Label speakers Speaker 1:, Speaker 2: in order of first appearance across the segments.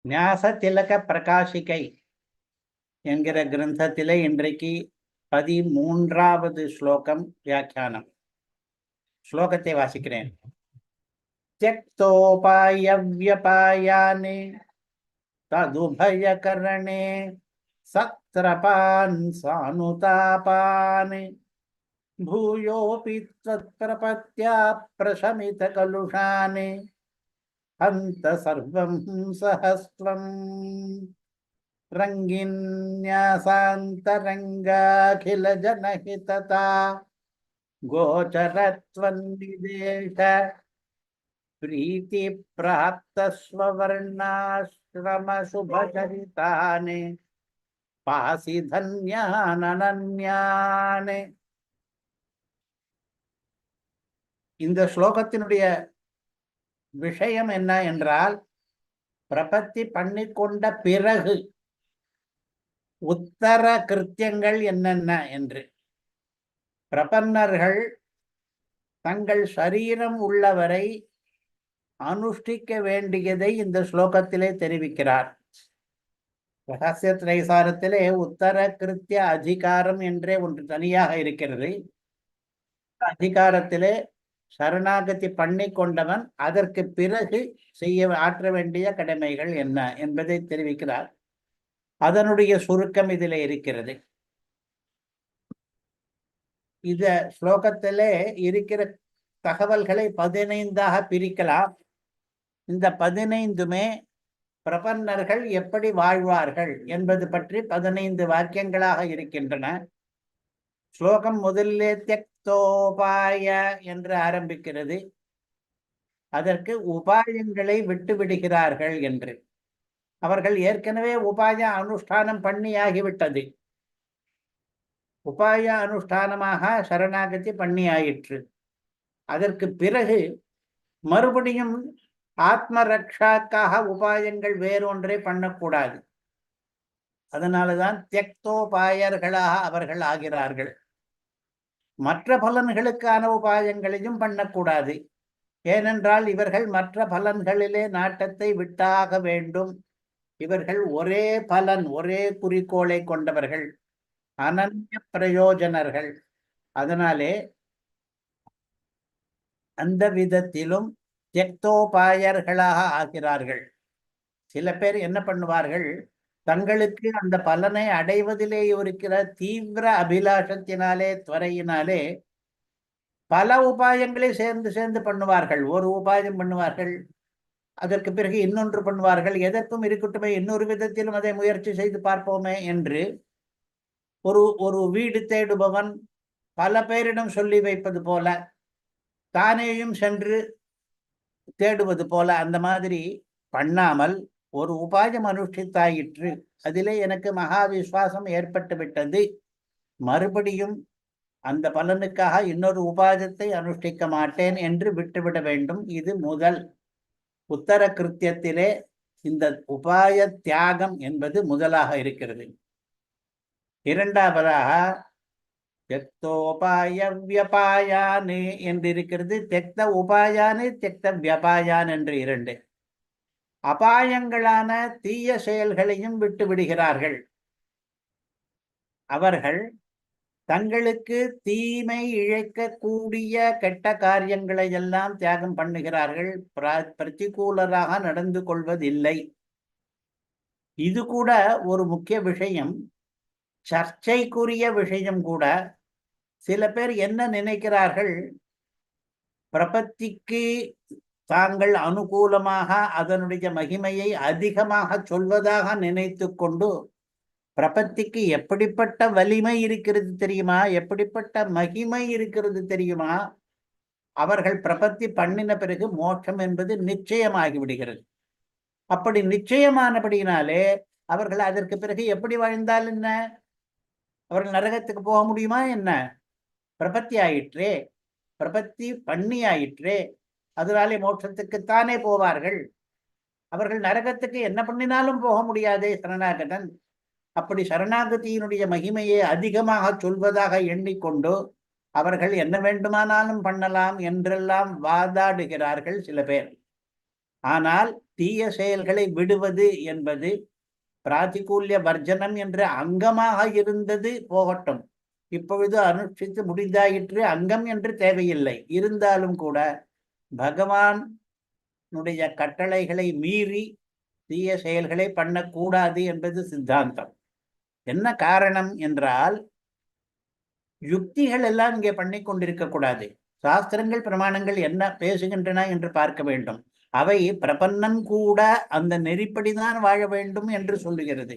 Speaker 1: ஞாச திலக பிரகாசிகை என்கிற கிரந்தத்திலே இன்றைக்கு 13வது ஸ்லோகம் வியாக்கியானம். ஸ்லோகத்தை வாசிக்கிறேன். த்யக்தோபாய வ்யபாயானே ததுபயகரணே சத்ரபான் சானுதாபானே பூயோபி த்வத்பிரபத்யா பிரசமித கலுஷானே ஹந்த சர்வம் சஹஸ்வம் ரங்கின்யாசாந்தரங்காகில ஜனஹிததா கோச்சரத்வன்னிதேஷ பிரீதி பிராப்தஸ்வவர்ணாஸ்ரம சுபசரிதானே பாசி தன்யானன்யானே. இந்த ஸ்லோகத்தினுடைய விஷயம் என்ன என்றால், பிரபத்தி பண்ணிக்கொண்ட பிறகு உத்தர கிருத்தியங்கள் என்னென்ன என்று பிரபன்னர்கள் தங்கள் சரீரம் உள்ளவரை அனுஷ்டிக்க வேண்டியதை இந்த ஸ்லோகத்திலே தெரிவிக்கிறார். ரகசிய திரைசாரத்திலே உத்தர கிருத்திய அதிகாரம் என்றே ஒன்று தனியாக இருக்கிறது. அதிகாரத்திலே சரணாகதி பண்ணி கொண்டவன் அதற்கு பிறகு ஆற்ற வேண்டிய கடமைகள் என்ன என்பதை தெரிவிக்கிறார். அதனுடைய சுருக்கம் இதில் இருக்கிறது. இந்த ஸ்லோகத்திலே இருக்கிற தகவல்களை 15ஆக பிரிக்கலாம். இந்த 15மே பிரபன்னர்கள் எப்படி வாழ்வார்கள் என்பது பற்றி 15 வாக்கியங்களாக இருக்கின்றன. ஸ்லோகம் முதலிலே த்யக்தோபாய என்று ஆரம்பிக்கிறது. அதற்கு உபாயங்களை விட்டு விடுகிறார்கள் என்று. அவர்கள் ஏற்கனவே உபாய அனுஷ்டானம் பண்ணியாகிவிட்டது. உபாய அனுஷ்டானமாக சரணாகதி பண்ணியாயிற்று. அதற்கு பிறகு மறுபடியும் ஆத்ம ரக்ஷாக்காக உபாயங்கள் வேறொன்றை பண்ணக்கூடாது. அதனாலதான் தியக்தோபாயர்களாக அவர்கள் ஆகிறார்கள். மற்ற பலன்களுக்கான உபாயங்களையும் பண்ணக்கூடாது. ஏனென்றால் இவர்கள் மற்ற பலன்களிலே நாட்டத்தை விட்டாக வேண்டும். இவர்கள் ஒரே பலன், ஒரே குறிக்கோளை கொண்டவர்கள், அனன்ய பிரயோஜனர்கள். அதனாலே அந்த விதத்திலும் தியக்தோபாயர்களாக ஆகிறார்கள். சில பேர் என்ன பண்ணுவார்கள், தங்களுக்கு அந்த பலனை அடைவதிலே இருக்கிற தீவிர அபிலாஷத்தினாலே, துவரையினாலே பல உபாயங்களை சேர்ந்து சேர்ந்து பண்ணுவார்கள். ஒரு உபாயம் பண்ணுவார்கள், அதற்கு பிறகு இன்னொன்று பண்ணுவார்கள். எதற்கும் இருக்கட்டுமே, இன்னொரு விதத்திலும் அதை முயற்சி செய்து பார்ப்போமே என்று ஒரு வீடு தேடுபவன் பல பேரிடம் சொல்லி வைப்பது போல, தானேயும் சென்று தேடுவது போல, அந்த மாதிரி பண்ணாமல் ஒரு உபாயம் அனுஷ்டித்தாயிற்று, அதிலே எனக்கு மகா விசுவாசம் ஏற்பட்டு விட்டது, மறுபடியும் அந்த பலனுக்காக இன்னொரு உபாயத்தை அனுஷ்டிக்க மாட்டேன் என்று விட்டுவிட வேண்டும். இது முதல் உத்தர கிருத்தியத்திலே இந்த உபாய தியாகம் என்பது முதலாக இருக்கிறது. இரண்டாவதாக தெக்தோபாய வியபாயானே என்று இருக்கிறது. தெக்த உபாயானே தெக்த வியபாயான் என்று இரண்டு. அபாயங்களான தீய செயல்களையும் விட்டு விடுகிறார்கள். அவர்கள் தங்களுக்கு தீமை இழைக்கக்கூடிய கெட்ட காரியங்களை எல்லாம் தியாகம் பண்ணுகிறார்கள். பிரதிகூலராக நடந்து கொள்வதில்லை. இது கூட ஒரு முக்கிய விஷயம், சர்ச்சைக்குரிய விஷயம் கூட. சில பேர் என்ன நினைக்கிறார்கள், பிரபத்திக்கு தாங்கள் அனுகூலமாக அதனுடைய மகிமையை அதிகமாக சொல்வதாக நினைத்து கொண்டு, பிரபத்திக்கு எப்படிப்பட்ட வலிமை இருக்கிறது தெரியுமா, எப்படிப்பட்ட மகிமை இருக்கிறது தெரியுமா, அவர்கள் பிரபத்தி பண்ணின பிறகு மோட்சம் என்பது நிச்சயமாகி விடுகிறது. அப்படி நிச்சயமானபடியினாலே அவர்கள் அதற்கு பிறகு எப்படி வாழ்ந்தால் என்ன, அவர்கள் நரகத்துக்கு போக முடியுமா என்ன? பிரபத்தி ஆயிற்றே, பிரபத்தி பண்ணி ஆயிற்றே, அதனாலே மோட்சத்துக்குத்தானே போவார்கள். அவர்கள் நரகத்துக்கு என்ன பண்ணினாலும் போக முடியாதே சரணாகதன். அப்படி சரணாகதியினுடைய மகிமையை அதிகமாக சொல்வதாக எண்ணிக்கொண்டு அவர்கள் என்ன வேண்டுமானாலும் பண்ணலாம் என்றெல்லாம் வாதாடுகிறார்கள் சில பேர். ஆனால் தீய செயல்களை விடுவது என்பது பிராதிகூல்ய வர்ஜனம் என்ற அங்கமாக இருந்தது போகட்டும். இப்பொழுது அனுஷ்டித்து முடிந்தாயிற்று, அங்கம் என்று தேவையில்லை. இருந்தாலும் கூட பகவானுடைய கட்டளைகளை மீறி தீய செயல்களை பண்ணக்கூடாது என்பது சித்தாந்தம். என்ன காரணம் என்றால், யுக்திகள் எல்லாம் இங்கே பண்ணி கொண்டிருக்க கூடாது. சாஸ்திரங்கள் பிரமாணங்கள் என்ன பேசுகின்றன என்று பார்க்க வேண்டும். அவை பிரபன்னன் கூட அந்த நெறிப்படிதான் வாழ வேண்டும் என்று சொல்லுகிறது.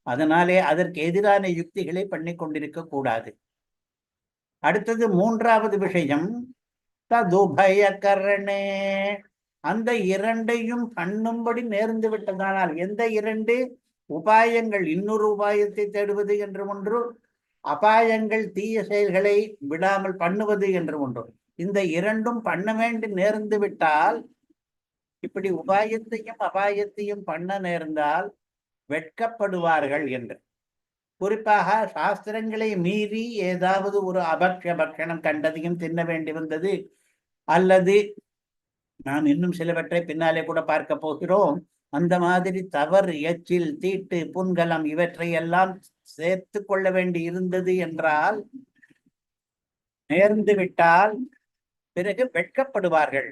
Speaker 1: அதனாலே அதற்கு எதிரான யுக்திகளை பண்ணி கொண்டிருக்க கூடாது. அடுத்தது மூன்றாவது விஷயம், ததுபயகரணே, அந்த இரண்டையும் பண்ணும்படி நேர்ந்து விட்டதானால், எந்த இரண்டு உபாயங்கள், இன்னொரு உபாயத்தை தேடுவது என்று ஒன்று, அபாயங்கள் தீய செயல்களை விடாமல் பண்ணுவது என்று ஒன்று. இந்த இரண்டும் பண்ண வேண்டி நேர்ந்து விட்டால், இப்படி உபாயத்தையும் அபாயத்தையும் பண்ண நேர்ந்தால் வெட்கப்படுவார்கள் என்று. குறிப்பாக சாஸ்திரங்களை மீறி ஏதாவது ஒரு பக்ஷணம் கண்டதையும் தின்ன வேண்டி வந்தது, அல்லது நாம் இன்னும் சிலவற்றை பின்னாலே கூட பார்க்க போகிறோம், அந்த மாதிரி தவறு, எச்சில், தீட்டு, புன்கலம் இவற்றை எல்லாம் சேர்த்து கொள்ள வேண்டி இருந்தது என்றால், நேர்ந்து விட்டால் பிறகு வெட்கப்படுவார்கள்.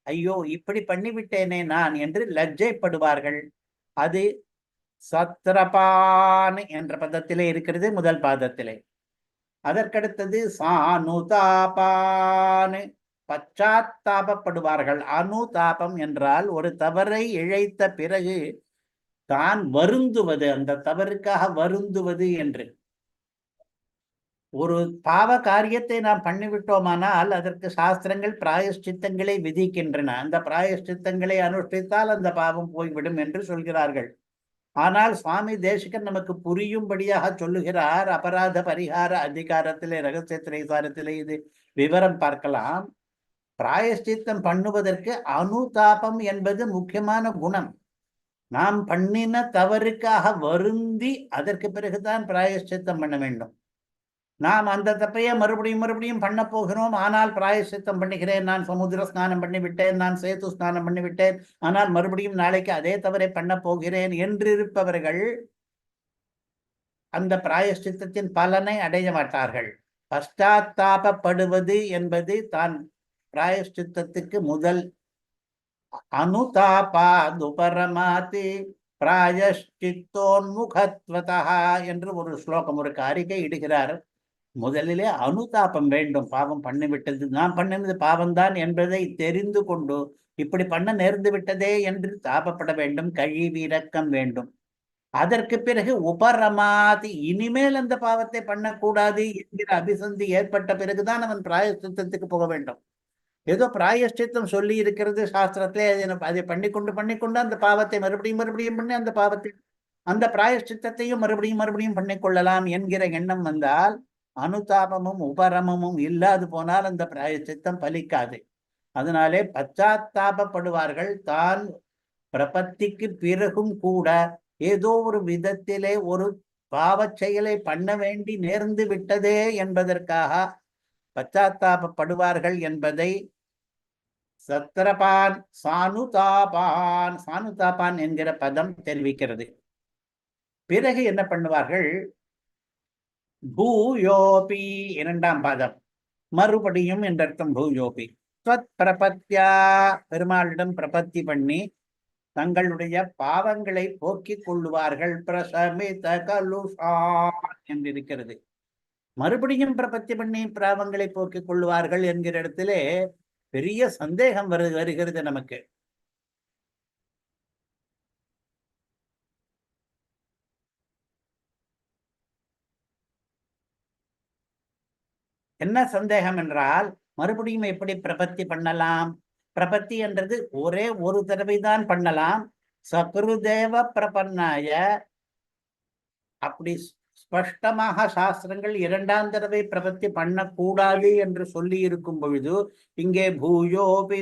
Speaker 1: ஐயோ, இப்படி பண்ணிவிட்டேனே நான் என்று லஜ்ஜைப்படுவார்கள். அது சத்ரபான் என்ற பதத்திலே இருக்கிறது, முதல் பாதத்திலே. அதற்கடுத்தது சானுதாபான், பச்சாத்தாபப்படுவார்கள். அனுதாபம் என்றால் ஒரு தவறை இழைத்த பிறகு தான் வருந்துவது, அந்த தவறுக்காக வருந்துவது என்று. ஒரு பாவ காரியத்தை நாம் பண்ணிவிட்டோமானால் அதற்கு சாஸ்திரங்கள் பிராயஷ்சித்தங்களை விதிக்கின்றன. அந்த பிராயஷ்சித்தங்களை அனுஷ்டித்தால் அந்த பாவம் போய்விடும் என்று சொல்கிறார்கள். ஆனால் சுவாமி தேசிகன் நமக்கு புரியும்படியாக சொல்லுகிறார். அபராத பரிகார அதிகாரத்திலே, ரகசிய திரைசாரத்திலே இது விவரம் பார்க்கலாம். பிராயஷ்சித்தம் பண்ணுவதற்கு அனுதாபம் என்பது முக்கியமான குணம். நாம் பண்ணின தவறுக்காக வருந்தி அதற்கு பிறகுதான் பிராயஷ்சித்தம் பண்ண வேண்டும். நாம் அந்த தப்பையே மறுபடியும் பண்ண போகிறோம். ஆனால் பிராயஷ்சித்தம் பண்ணுகிறேன், நான் சமுத்திர ஸ்நானம் பண்ணிவிட்டேன், நான் சேது ஸ்நானம் பண்ணிவிட்டேன், ஆனால் மறுபடியும் நாளைக்கு அதே தவறை பண்ண போகிறேன் என்றிருப்பவர்கள் அந்த பிராயஷ்சித்தத்தின் பலனை அடைய மாட்டார்கள். பஷ்டாத்தாபப்படுவது என்பது தான் பிராயஷ்சித்தத்துக்கு முதல். அனுதாபாதுபரமாதி பிராயஷ்சித்தோன்முகத்வதா என்று ஒரு ஸ்லோகம், ஒரு காரிகை இடுகிறார். முதலிலே அனுதாபம் வேண்டும். பாவம் பண்ணிவிட்டது, நாம் பண்ணினது பாவம்தான் என்பதை தெரிந்து கொண்டு இப்படி பண்ண நேர்ந்து விட்டதே என்று தாபப்பட வேண்டும், கழிவிரக்கம் வேண்டும். அதற்கு பிறகு உபரமாதி, இனிமேல் அந்த பாவத்தை பண்ணக்கூடாது என்கிற அபிசந்தி ஏற்பட்ட பிறகுதான் அவன் பிராயஷ்சித்தத்துக்கு போக வேண்டும். ஏதோ பிராயஷ்சித்தம் சொல்லி இருக்கிறது சாஸ்திரத்திலே, அதை பண்ணிக்கொண்டு அந்த பாவத்தை மறுபடியும் பண்ணி அந்த பாவத்தை, அந்த பிராயஷ்சித்தத்தையும் மறுபடியும் பண்ணிக்கொள்ளலாம் என்கிற எண்ணம் வந்தால், அனுதாபமும் உபரமமும் இல்லாது போனால் அந்த பிராயச்சித்தம் பலிக்காது. அதனாலே பச்சாத்தாபப்படுவார்கள். தான் பிரபத்திக்கு பிறகும் கூட ஏதோ ஒரு விதத்திலே ஒரு பாவ செயலை பண்ண வேண்டி நேர்ந்து விட்டதே என்பதற்காக பச்சாத்தாபப்படுவார்கள் என்பதை சத்ரபான் சானுதாபான் என்கிற பதம் தெரிவிக்கிறது. பிறகு என்ன பண்ணுவார்கள்? பூயோபி, இரண்டாம் பாதம், மறுபடியும் என்ற அர்த்தம் பூயோபி. ஸ்வத் பிரபத்தியா, பெருமாளிடம் பிரபத்தி பண்ணி தங்களுடைய பாவங்களை போக்கிக் கொள்ளுவார்கள். பிரசமித கலுஷான் என்றிருக்கிறது. மறுபடியும் பிரபத்தி பண்ணி பாவங்களை போக்கிக் கொள்ளுவார்கள் என்கிற இடத்திலே பெரிய சந்தேகம் வருகிறது நமக்கு. என்ன சந்தேகம் என்றால், மறுபடியும் எப்படி பிரபத்தி பண்ணலாம்? பிரபத்தி என்றது ஒரே ஒரு தடவை தான் பண்ணலாம். சகுருதேவ பிரபன்னாய, அப்படி ஸ்பஷ்டமாக சாஸ்திரங்கள் இரண்டாம் தடவை பிரபத்தி பண்ணக்கூடாது என்று சொல்லி இருக்கும் பொழுது, இங்கே பூயோபி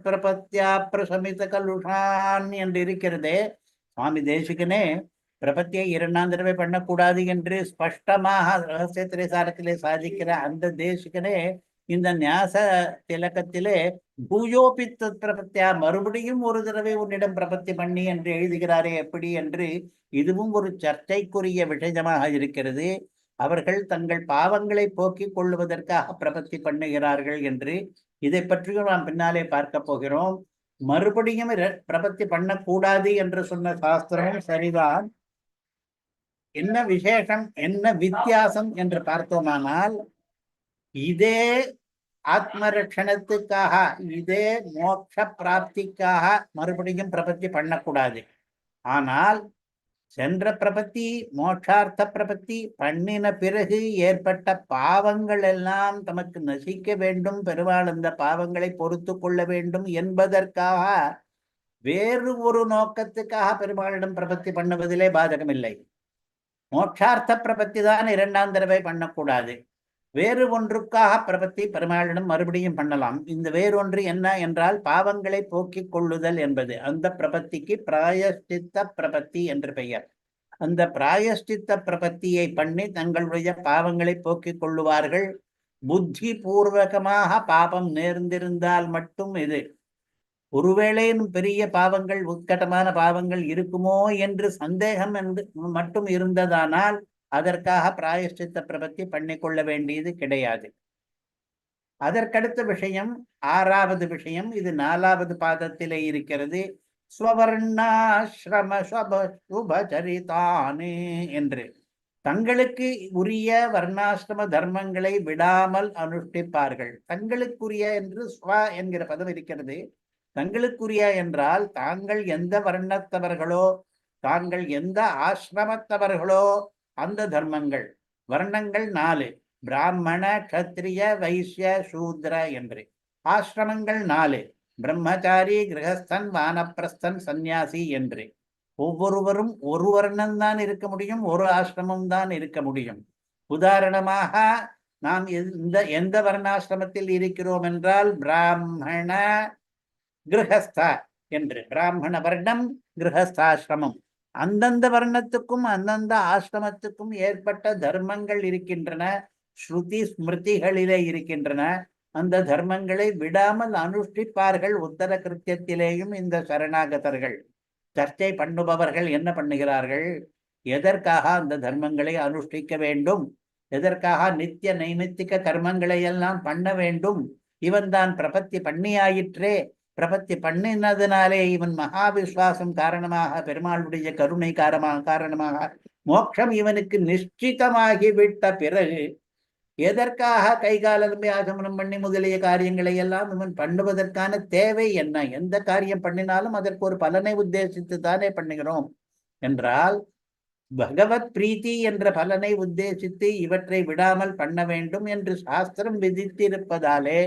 Speaker 1: பிரபத்தியா பிரசமித கலுஷான் என்று இருக்கிறதே, சுவாமி தேசிகனே பிரபத்தியை இரண்டாம் தடவை பண்ணக்கூடாது என்று ஸ்பஷ்டமாக ரகசிய திரைசாரத்திலே சாதிக்கிற அந்த தேசிகனே இந்த ஞாச திலகத்திலே பூயோபித்த பிரபத்தியா, மறுபடியும் ஒரு தடவை உன்னிடம் பிரபத்தி பண்ணி என்று எழுதுகிறாரே எப்படி என்று இதுவும் ஒரு சர்ச்சைக்குரிய விஷயமாக இருக்கிறது. அவர்கள் தங்கள் பாவங்களை போக்கிக் கொள்வதற்காக பிரபத்தி பண்ணுகிறார்கள் என்று, இதை பற்றியும் நாம் பின்னாலே பார்க்க போகிறோம். மறுபடியும் பிரபத்தி பண்ணக்கூடாது என்று சொன்ன சாஸ்திரமும் சரிதான். என்ன விசேஷம், என்ன வித்தியாசம் என்று பார்த்தோமானால், இதே ஆத்மரட்சணத்துக்காக, இதே மோட்ச பிராப்திக்காக மறுபடியும் பிரபத்தி பண்ணக்கூடாது. ஆனால் சென்ற பிரபத்தி, மோட்சார்த்த பிரபத்தி பண்ணின பிறகு ஏற்பட்ட பாவங்கள் எல்லாம் தமக்கு நசிக்க வேண்டும், பெருமாள் அந்த பாவங்களை பொறுத்து கொள்ள வேண்டும் என்பதற்காக வேறு ஒரு நோக்கத்துக்காக பெருமாளிடம் பிரபத்தி பண்ணுவதிலே பாதகமில்லை. மோட்சார்த்த பிரபத்தி தான் இரண்டாம் தடவை பண்ணக்கூடாது. வேறு ஒன்றுக்காக பிரபத்தி பெருமாளிடம் மறுபடியும் பண்ணலாம். இந்த வேறொன்று என்ன என்றால் பாவங்களை போக்கிக் கொள்ளுதல் என்பது. அந்த பிரபத்திக்கு பிராயஷ்சித்த பிரபத்தி என்று பெயர். அந்த பிராயஷ்சித்த பிரபத்தியை பண்ணி தங்களுடைய பாவங்களை போக்கிக் கொள்ளுவார்கள். புத்தி பூர்வகமாக பாபம் நேர்ந்திருந்தால் மட்டும் இது. ஒருவேளையும் பெரிய பாவங்கள், உட்கட்டமான பாவங்கள் இருக்குமோ என்று சந்தேகம் என்று மட்டும் இருந்ததானால் அதற்காக பிராயஷ்சித்த பிரபத்தி பண்ணிக்கொள்ள வேண்டியது கிடையாது. அதற்கடுத்த விஷயம், ஆறாவது விஷயம், இது 4வது பாதத்திலே இருக்கிறது. ஸ்வவர்ணாஸ்ரம சுபச்சரிதானே என்று தங்களுக்கு உரிய வர்ணாசிரம தர்மங்களை விடாமல் அனுஷ்டிப்பார்கள். தங்களுக்குரிய என்று ஸ்வ என்கிற பதம் இருக்கிறது. தங்களுக்குரிய என்றால் தாங்கள் எந்த வர்ணத்தவர்களோ, தாங்கள் எந்த ஆசிரமத்தவர்களோ அந்த தர்மங்கள். வர்ணங்கள் 4: பிராமண, கத்திரிய, வைசிய, சூத்ர என்று. ஆசிரமங்கள் 4: பிரம்மச்சாரி, கிரகஸ்தன், வானப்பிரஸ்தன், சந்நியாசி என்று. ஒவ்வொருவரும் ஒரு வர்ணம் தான் இருக்க முடியும், ஒரு ஆசிரமம் தான் இருக்க முடியும். உதாரணமாக நாம் எந்த வர்ணாசிரமத்தில் இருக்கிறோம் என்றால் பிராமண கிரகஸ்த என்று. பிராமண வர்ணம், கிரகஸ்தாசிரமம். அந்தந்த வர்ணத்துக்கும் அந்தந்த ஆசிரமத்துக்கும் ஏற்பட்ட தர்மங்கள் இருக்கின்றன, ஸ்ருதி ஸ்மிருதிகளிலே இருக்கின்றன. அந்த தர்மங்களை விடாமல் அனுஷ்டிப்பார்கள். உத்தர கிருத்தியத்திலேயும் இந்த சரணாகதர்கள், சர்ச்சை பண்ணுபவர்கள் என்ன பண்ணுகிறார்கள்? எதற்காக அந்த தர்மங்களை அனுஷ்டிக்க வேண்டும், எதற்காக நித்திய நைமித்திக கர்மங்களை எல்லாம் பண்ண வேண்டும்? இவன் தான் பிரபத்தி பண்ணியாயிற்றே, பிரபத்தி பண்ணினதுனாலே இவன் மகாவிஸ்வாசம் காரணமாக, பெருமாளுடைய கருணை காரணமாக மோட்சம் இவனுக்கு நிச்சிதமாகிவிட்ட பிறகு எதற்காக கைகாலமே ஆகமனம் பண்ணி முதலிய காரியங்களை எல்லாம் இவன் பண்ணுவதற்கான தேவை என்ன? எந்த காரியம் பண்ணினாலும் அதற்கு ஒரு பலனை உத்தேசித்து தானே பண்ணுகிறோம் என்றால், பகவத் பிரீத்தி என்ற பலனை உத்தேசித்து இவற்றை விடாமல் பண்ண வேண்டும் என்று சாஸ்திரம் விதித்திருப்பதாலே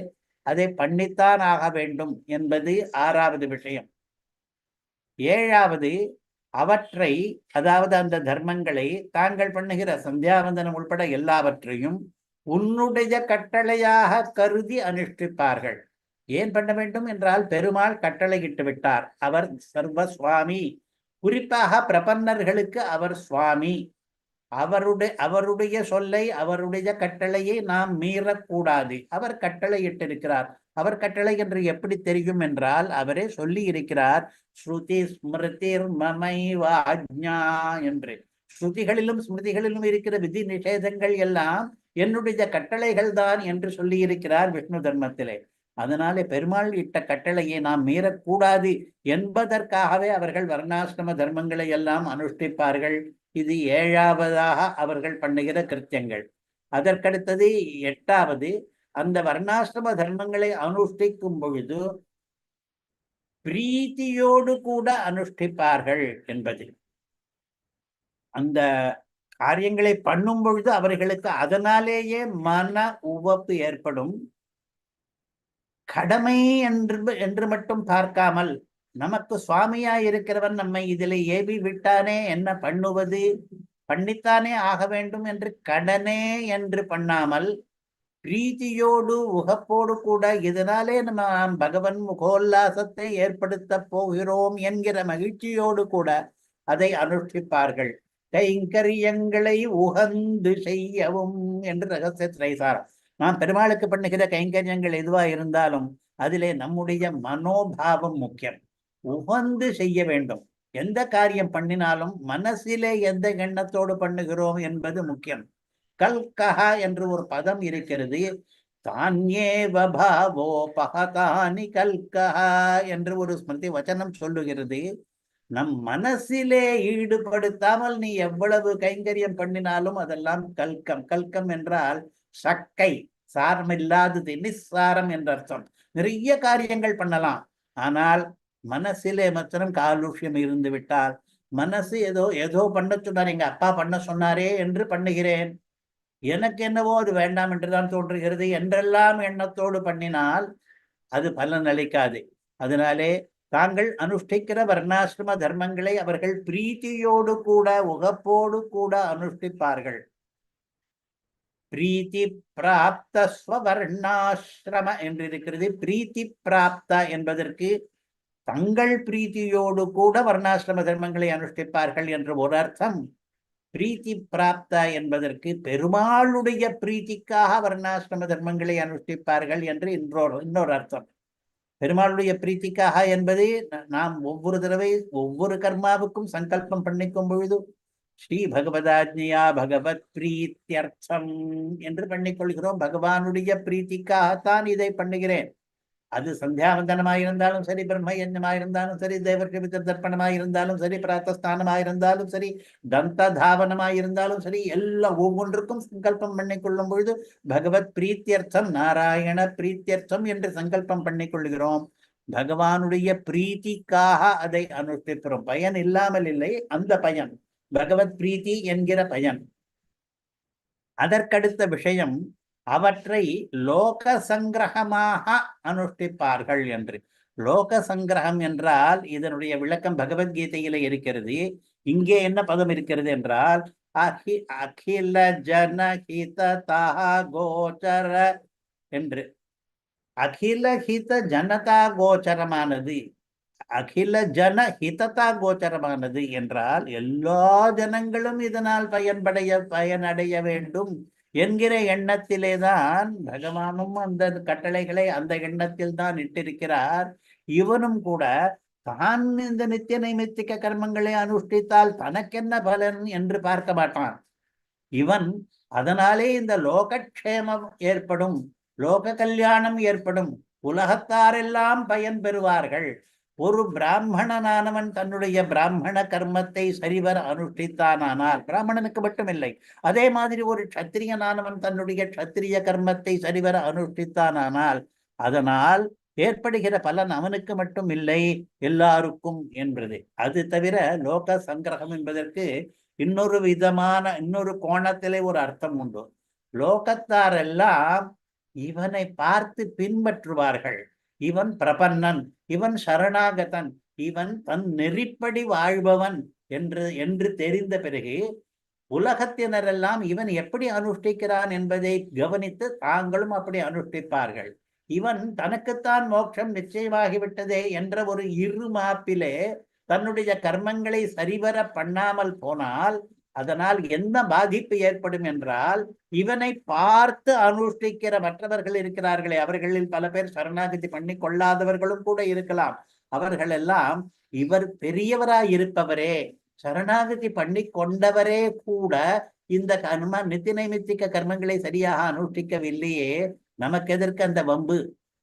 Speaker 1: அதை பண்ணித்தான் ஆக வேண்டும் என்பது 6வது விஷயம். 7வது, அவற்றை, அதாவது அந்த தர்மங்களை, தாங்கள் பண்ணுகிற சந்தியாவந்தனம் உள்பட எல்லாவற்றையும் உன்னுடைய கட்டளையாக கருதி அனுஷ்டிப்பார்கள். ஏன் பண்ண வேண்டும் என்றால் பெருமாள் கட்டளையிட்டு விட்டார். அவர் சர்வ சுவாமி. குறிப்பாக பிரபன்னர்களுக்கு அவர் சுவாமி. அவருடைய சொல்லை, அவருடைய கட்டளையை நாம் மீறக்கூடாது. அவர் கட்டளையிட்டிருக்கிறார். அவர் கட்டளை என்று எப்படி தெரியும் என்றால் அவரே சொல்லி இருக்கிறார், ஸ்ருதி ஸ்மிருதிர் மமைவ ஆஜ்ஞா என்று. ஸ்ருதிகளிலும் ஸ்மிருதிகளிலும் இருக்கிற விதி நிஷேதங்கள் எல்லாம் என்னுடைய கட்டளைகள் தான் என்று சொல்லி இருக்கிறார் விஷ்ணு தர்மத்திலே. அதனாலே பெருமாள் இட்ட கட்டளையை நாம் மீறக்கூடாது என்பதற்காகவே அவர்கள் வர்ணாசிரம தர்மங்களை எல்லாம் அனுஷ்டிப்பார்கள். இது 7வதாக அவர்கள் பண்ணுகிற கிருத்தியங்கள். அதற்கடுத்தது 8வது, அந்த வர்ணாசிரம தர்மங்களை அனுஷ்டிக்கும் பொழுது பிரீத்தியோடு கூட அனுஷ்டிப்பார்கள் என்பது. அந்த காரியங்களை பண்ணும் பொழுது அவர்களுக்கு அதனாலேயே மன உவப்பு ஏற்படும். கடமை என்று மட்டும் பார்க்காமல், நமக்கு சுவாமியா இருக்கிறவன் நம்மை இதில் ஏவி விட்டானே, என்ன பண்ணுவது, பண்ணித்தானே ஆக வேண்டும் என்று கடனே என்று பண்ணாமல், பிரீத்தியோடு உகப்போடு கூட இதனாலே நாம் பகவன் முகோல்லாசத்தை ஏற்படுத்த போகிறோம் என்கிற மகிழ்ச்சியோடு கூட அதை அனுஷ்டிப்பார்கள். கைங்கரியங்களை உகந்து செய்யவும் என்று ரகசிய திரைசாரம். நாம் பெருமாளுக்கு பண்ணுகிற கைங்கரியங்கள் எதுவா இருந்தாலும் அதிலே நம்முடைய மனோபாவம் முக்கியம். உகந்து செய்ய வேண்டும். எந்த காரியம் பண்ணினாலும் மனசிலே எந்த எண்ணத்தோடு பண்ணுகிறோம் என்பது முக்கியம். கல்கஹா என்று ஒரு பதம் இருக்கிறது. தான்யேவ பாவோ பகதானி கல்கஹா என்று ஒரு ஸ்மிருதி வச்சனம் சொல்லுகிறது. நம் மனசிலே ஈடுபடுத்தாமல் நீ எவ்வளவு கைங்கரியம் பண்ணினாலும் அதெல்லாம் கல்கம். கல்கம் என்றால் சக்கை, சாரம் இல்லாதது, நிஸ்சாரம் என்ற அர்த்தம். நிறைய காரியங்கள் பண்ணலாம், ஆனால் மனசிலே மாத்திரம் காலுஷ்யம் இருந்து விட்டால், மனசு ஏதோ ஏதோ பண்ண சொன்னார், எங்க அப்பா பண்ண சொன்னாரே என்று பண்ணுகிறேன், எனக்கு என்னவோ அது வேண்டாம் என்றுதான் தோன்றுகிறது என்றெல்லாம் எண்ணத்தோடு பண்ணினால் அது பலன் அளிக்காது. அதனாலே தாங்கள் அனுஷ்டிக்கிற வர்ணாசிரம தர்மங்களை அவர்கள் பிரீத்தியோடு கூட உகப்போடு கூட அனுஷ்டிப்பார்கள். பிரீத்தி பிராப்த ஸ்வவர்ணாசிரம என்று இருக்கிறது. பிரீத்தி பிராப்த என்பதற்கு தங்கள் பிரீத்தியோடு கூட வர்ணாசிரம தர்மங்களை அனுஷ்டிப்பார்கள் என்று ஒரு அர்த்தம். பிரீத்தி பிராப்த என்பதற்கு பெருமாளுடைய பிரீத்திக்காக வர்ணாசிரம தர்மங்களை அனுஷ்டிப்பார்கள் என்று இன்னொரு அர்த்தம். பெருமாளுடைய பிரீத்திக்காக என்பது நாம் ஒவ்வொரு தடவை ஒவ்வொரு கர்மாவுக்கும் சங்கல்பம் பண்ணிக்கும் பொழுது ஸ்ரீ பகவதாஜ்ஞியா பகவத் பிரீத்தியர்த்தம் என்று பண்ணிக்கொள்கிறோம். பகவானுடைய பிரீத்திக்காகத்தான் இதை பண்ணுகிறேன். அது சந்தியாவந்தனமாயிருந்தாலும் சரி, பிரம்மயஜமாயிருந்தாலும் சரி, தேவர்க்கு தர்ப்பணமாயிருந்தாலும் சரி, பிராத்தஸ்தானமாயிருந்தாலும் சரி, தந்த தாவனமாயிருந்தாலும் சரி, எல்லாம் ஒவ்வொன்றுக்கும் சங்கல்பம் பண்ணிக்கொள்ளும் பொழுது பகவத் பிரீத்தியர்த்தம், நாராயண பிரீத்தியர்த்தம் என்று சங்கல்பம் பண்ணிக்கொள்கிறோம். பகவானுடைய பிரீத்திக்காக அதை அனுஷ்டிக்கிறோம். பயன் இல்லாமல் இல்லை, அந்த பயன் பகவத் பிரீத்தி என்கிற பயன். அதற்கடுத்த விஷயம், அவற்றை லோக சங்கிரகமாக அனுஷ்டிப்பார்கள் என்று. லோக சங்கிரகம் என்றால் இதனுடைய விளக்கம் பகவத்கீதையில இருக்கிறது. இங்கே என்ன பதம் இருக்கிறது என்றால் அகில ஜனஹித கோச்சர என்று. அகில ஹித ஜனதா கோச்சரமானது, அகில ஜன ஹிததா கோச்சரமானது என்றால் எல்லா ஜனங்களும் இதனால் பயனடைய வேண்டும் என்கிற எண்ணத்திலேதான் பகவானும் அந்த கட்டளைகளை அந்த எண்ணத்தில் தான் இட்டிருக்கிறார். இவனும் கூட தான் இந்த நித்திய நைமித்திக கர்மங்களை அனுஷ்டித்தால் தனக்கென்ன பலன் என்று பார்க்க மாட்டான். இவன் அதனாலே இந்த லோகக்ஷேமம் ஏற்படும், லோக கல்யாணம் ஏற்படும், உலகத்தாரெல்லாம் பயன் பெறுவார்கள். ஒரு பிராமணனானவன் தன்னுடைய பிராமண கர்மத்தை சரிவர அனுஷ்டித்தானால், பிராமணனுக்கு மட்டுமில்லை, அதே மாதிரி ஒரு க்ஷத்திரியனானவன் தன்னுடைய க்ஷத்திரிய கர்மத்தை சரிவர அனுஷ்டித்தானால் அதனால் ஏற்படுகிற பலன் அவனுக்கு மட்டும் இல்லை, எல்லாருக்கும் என்பது. அது தவிர லோக சங்கிரகம் என்பதற்கு இன்னொரு விதமான இன்னொரு கோணத்திலே ஒரு அர்த்தம் உண்டு. லோகத்தாரெல்லாம் இவனை பார்த்து பின்பற்றுவார்கள். இவன் பிரபன்னன், இவன் சரணாகதன், இவன் தன் நெறிப்படி வாழ்பவன் என்று தெரிந்த பிறகு உலகத்தினரெல்லாம் இவன் எப்படி அனுஷ்டிக்கிறான் என்பதை கவனித்து தாங்களும் அப்படி அனுஷ்டிப்பார்கள். இவன் தனக்குத்தான் மோட்சம் நிச்சயமாகிவிட்டதே என்ற ஒரு இருமாப்பிலே தன்னுடைய கர்மங்களை சரிவர பண்ணாமல் போனால் அதனால் என்ன பாதிப்பு ஏற்படும் என்றால், இவனை பார்த்து அனுஷ்டிக்கிற மற்றவர்கள் இருக்கிறார்களே, அவர்களில் பல பேர் சரணாகதி பண்ணி கொள்ளாதவர்களும் கூட இருக்கலாம். அவர்கள் எல்லாம் இவர் பெரியவராய் இருப்பவரே, சரணாகதி பண்ணி கொண்டவரே கூட இந்த நித்திய நைமித்திக கர்மங்களை சரியாக அனுஷ்டிக்கவில்லையே, நமக்கு எதற்கு அந்த வம்பு?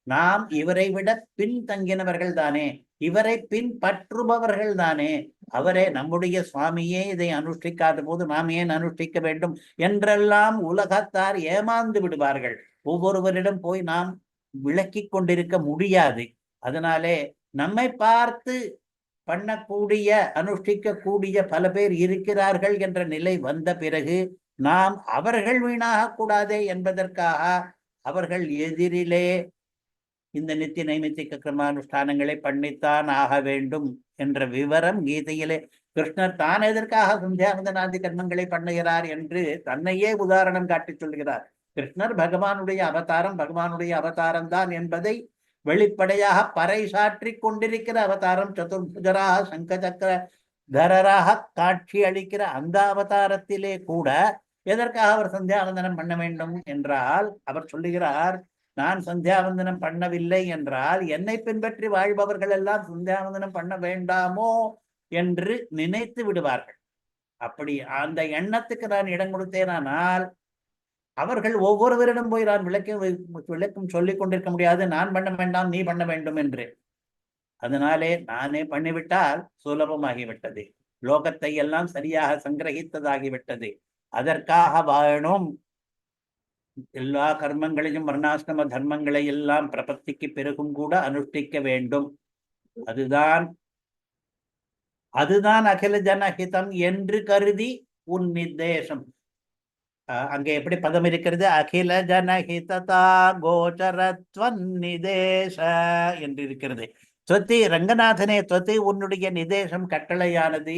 Speaker 1: நாம் இவரை விட பின்தங்கினவர்கள் தானே, இவரை பின்பற்றுபவர்கள் தானே, அவரே நம்முடைய சுவாமியே இதை அனுஷ்டிக்காத போது நாம் ஏன் அனுஷ்டிக்க வேண்டும் என்றெல்லாம் உலகத்தார் ஏமாந்து விடுவார்கள். ஒவ்வொருவரிடம் போய் நாம் விளக்கி கொண்டிருக்க முடியாது. அதனாலே நம்மை பார்த்து பண்ணக்கூடிய அனுஷ்டிக்கக்கூடிய பல பேர் இருக்கிறார்கள் என்ற நிலை வந்த பிறகு நாம் அவர்கள் வீணாக கூடாதே என்பதற்காக அவர்கள் எதிரிலே இந்த நித்திய நைமித்திக கிரமானுஷ்டானங்களை பண்ணித்தான் ஆக வேண்டும் என்ற விவரம் கீதையிலே கிருஷ்ணர் தான் எதற்காக சந்தியாவந்தனாதி கர்மங்களை பண்ணுகிறார் என்று தன்னையே உதாரணம் காட்டி சொல்கிறார். கிருஷ்ணர் பகவானுடைய அவதாரம் தான் என்பதை வெளிப்படையாக பறைசாற்றி கொண்டிருக்கிற அவதாரம். சதுர்புஜராக சங்க சக்கர தரராக காட்சி அளிக்கிற அந்த அவதாரத்திலே கூட எதற்காக அவர் சந்தியாவந்தனம் பண்ண வேண்டும் என்றால் அவர் சொல்லுகிறார், நான் சந்தியாவந்தனம் பண்ணவில்லை என்றால் என்னை பின்பற்றி வாழ்பவர்கள் எல்லாம் சந்தியாவந்தனம் பண்ண வேண்டாமோ என்று நினைத்து விடுவார்கள். அப்படி அந்த எண்ணத்துக்கு நான் இடம் கொடுத்தேனானால் அவர்கள் ஒவ்வொருவரிடம் போய் நான் விளக்கம் சொல்லிக் கொண்டிருக்க முடியாது, நான் பண்ண வேண்டாம் நீ பண்ண வேண்டும் என்று. அதனாலே நானே பண்ணிவிட்டால் சுலபமாகிவிட்டது, லோகத்தை எல்லாம் சரியாக சங்கிரகித்ததாகிவிட்டது. அதற்காக வாழணும், எல்லா கர்மங்களையும் வர்ணாசிரம தர்மங்களை எல்லாம் பிரபத்திக்கு பிறகும் கூட அனுஷ்டிக்க வேண்டும். அதுதான் அகில ஜனஹிதம் என்று கருதி உன் நிர்தேசம். அங்கே எப்படி பதம் இருக்கிறது? அகில ஜனஹிததா கோச்சரத்வன் நிதேச என்று இருக்கிறது. தொத்தி ரங்கநாதனே, தொத்தி உன்னுடைய நிதேசம் கட்டளையானது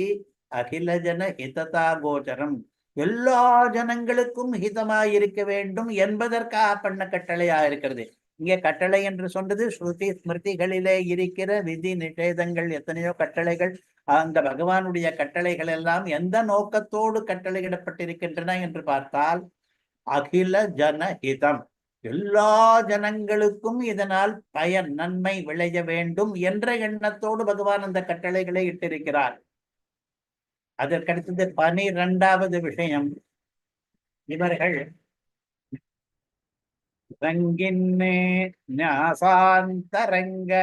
Speaker 1: அகில ஜன ஹிததா கோச்சரம், எல்லா ஜனங்களுக்கும் ஹிதமாயிருக்க வேண்டும் என்பதற்காக பண்ண கட்டளையா இருக்கிறது. இங்கே கட்டளை என்று சொன்னது ஸ்ருதி ஸ்மிருதிகளிலே இருக்கிற விதி நிஷேதங்கள், எத்தனையோ கட்டளைகள். அந்த பகவானுடைய கட்டளைகள் எல்லாம் எந்த நோக்கத்தோடு கட்டளையிடப்பட்டிருக்கின்றன என்று பார்த்தால் அகில ஜனஹிதம், எல்லா ஜனங்களுக்கும் இதனால் பயன் நன்மை விளைய வேண்டும் என்ற எண்ணத்தோடு பகவான் அந்த கட்டளைகளை இட்டிருக்கிறார். அதற்கடுத்தது 12வது விஷயம், இவர்கள் ரங்கின்னே ஞாசாந்தரங்க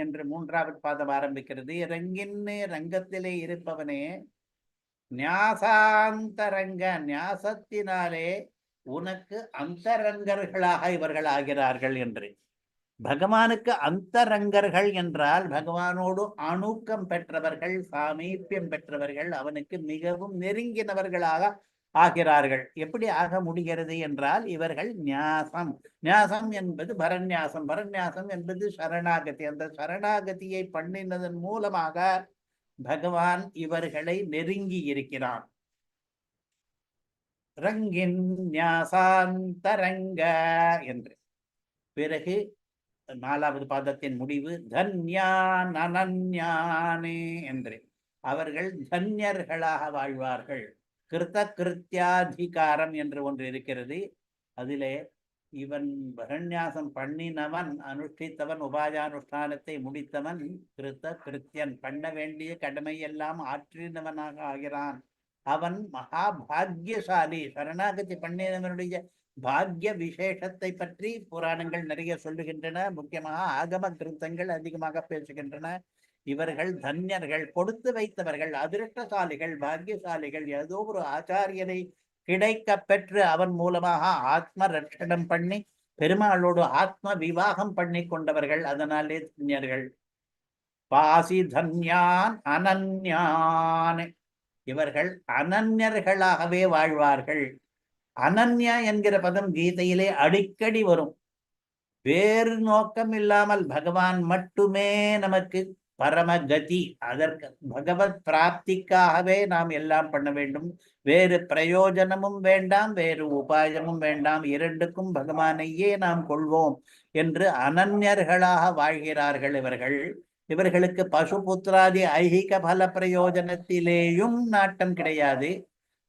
Speaker 1: என்று 3வது பாதம் ஆரம்பிக்கிறது. ரங்கின்னு ரங்கத்திலே இருப்பவனே, ஞாசாந்தரங்க ஞாசத்தினாலே உனக்கு அந்தரங்கர்களாக இவர்கள் ஆகிறார்கள் என்று. பகவானுக்கு அந்தரங்கர்கள் என்றால் பகவானோடு அணுக்கம் பெற்றவர்கள், சாமீபியம் பெற்றவர்கள், அவனுக்கு மிகவும் நெருங்கினவர்களாக ஆகிறார்கள். எப்படி ஆக முடிகிறது என்றால் இவர்கள் ஞாசம், ஞாசம் என்பது பரநியாசம், பரநியாசம் என்பது சரணாகதி. அந்த சரணாகதியை பண்ணினதன் மூலமாக பகவான் இவர்களை நெருங்கி இருக்கிறான். ரங்கின் ஞாசாந்தரங்க என்று. பிறகு 4வது பாதத்தின் முடிவு தன்யான் அனன்யானே என்று. அவர்கள் தன்யர்களாக வாழ்வார்கள். கிருத்த கிருத்தியாதிகாரம் என்று ஒன்று இருக்கிறது. அதிலே இவன் பரநியாசம் பண்ணினவன், அனுஷ்டித்தவன், உபாயானுஷ்டானத்தை முடித்தவன் கிருத்த கிருத்தியன், பண்ண வேண்டிய கடமையெல்லாம் ஆற்றினவனாக ஆகிறான். அவன் மகாபாகியசாலி. சரணாகதி பண்ணினவனுடைய பாக்ய விசேஷத்தை பற்றி புராணங்கள் நிறைய சொல்லுகின்றன. முக்கியமாக ஆகம கிருத்தங்கள் அதிகமாக பேசுகின்றன. இவர்கள் தன்யர்கள், கொடுத்து வைத்தவர்கள், அதிருஷ்டசாலிகள், பாக்கியசாலிகள். ஏதோ ஒரு ஆச்சாரியனை கிடைக்க பெற்று அவன் மூலமாக ஆத்ம ரட்சணம் பண்ணி பெருமாளோடு ஆத்ம விவாகம் பண்ணி கொண்டவர்கள். அதனாலே தன்யர்கள். பாசி தன்யான் அனன்யான், இவர்கள் அனன்யர்களாகவே வாழ்வார்கள். அனன்யா என்கிற பதம் கீதையிலே அடிக்கடி வரும். வேறு நோக்கம் இல்லாமல் பகவான் மட்டுமே நமக்கு பரமகதி, அதற்கு பகவத் பிராப்திக்காகவே நாம் எல்லாம் பண்ண வேண்டும். வேறு பிரயோஜனமும் வேண்டாம், வேறு உபாயமும் வேண்டாம், இரண்டுக்கும் பகவானையே நாம் கொள்வோம் என்று அனன்யர்களாக வாழ்கிறார்கள் இவர்கள். இவர்களுக்கு பசுபுத்திராதி ஐகிக பல பிரயோஜனத்திலேயும் நாட்டம் கிடையாது,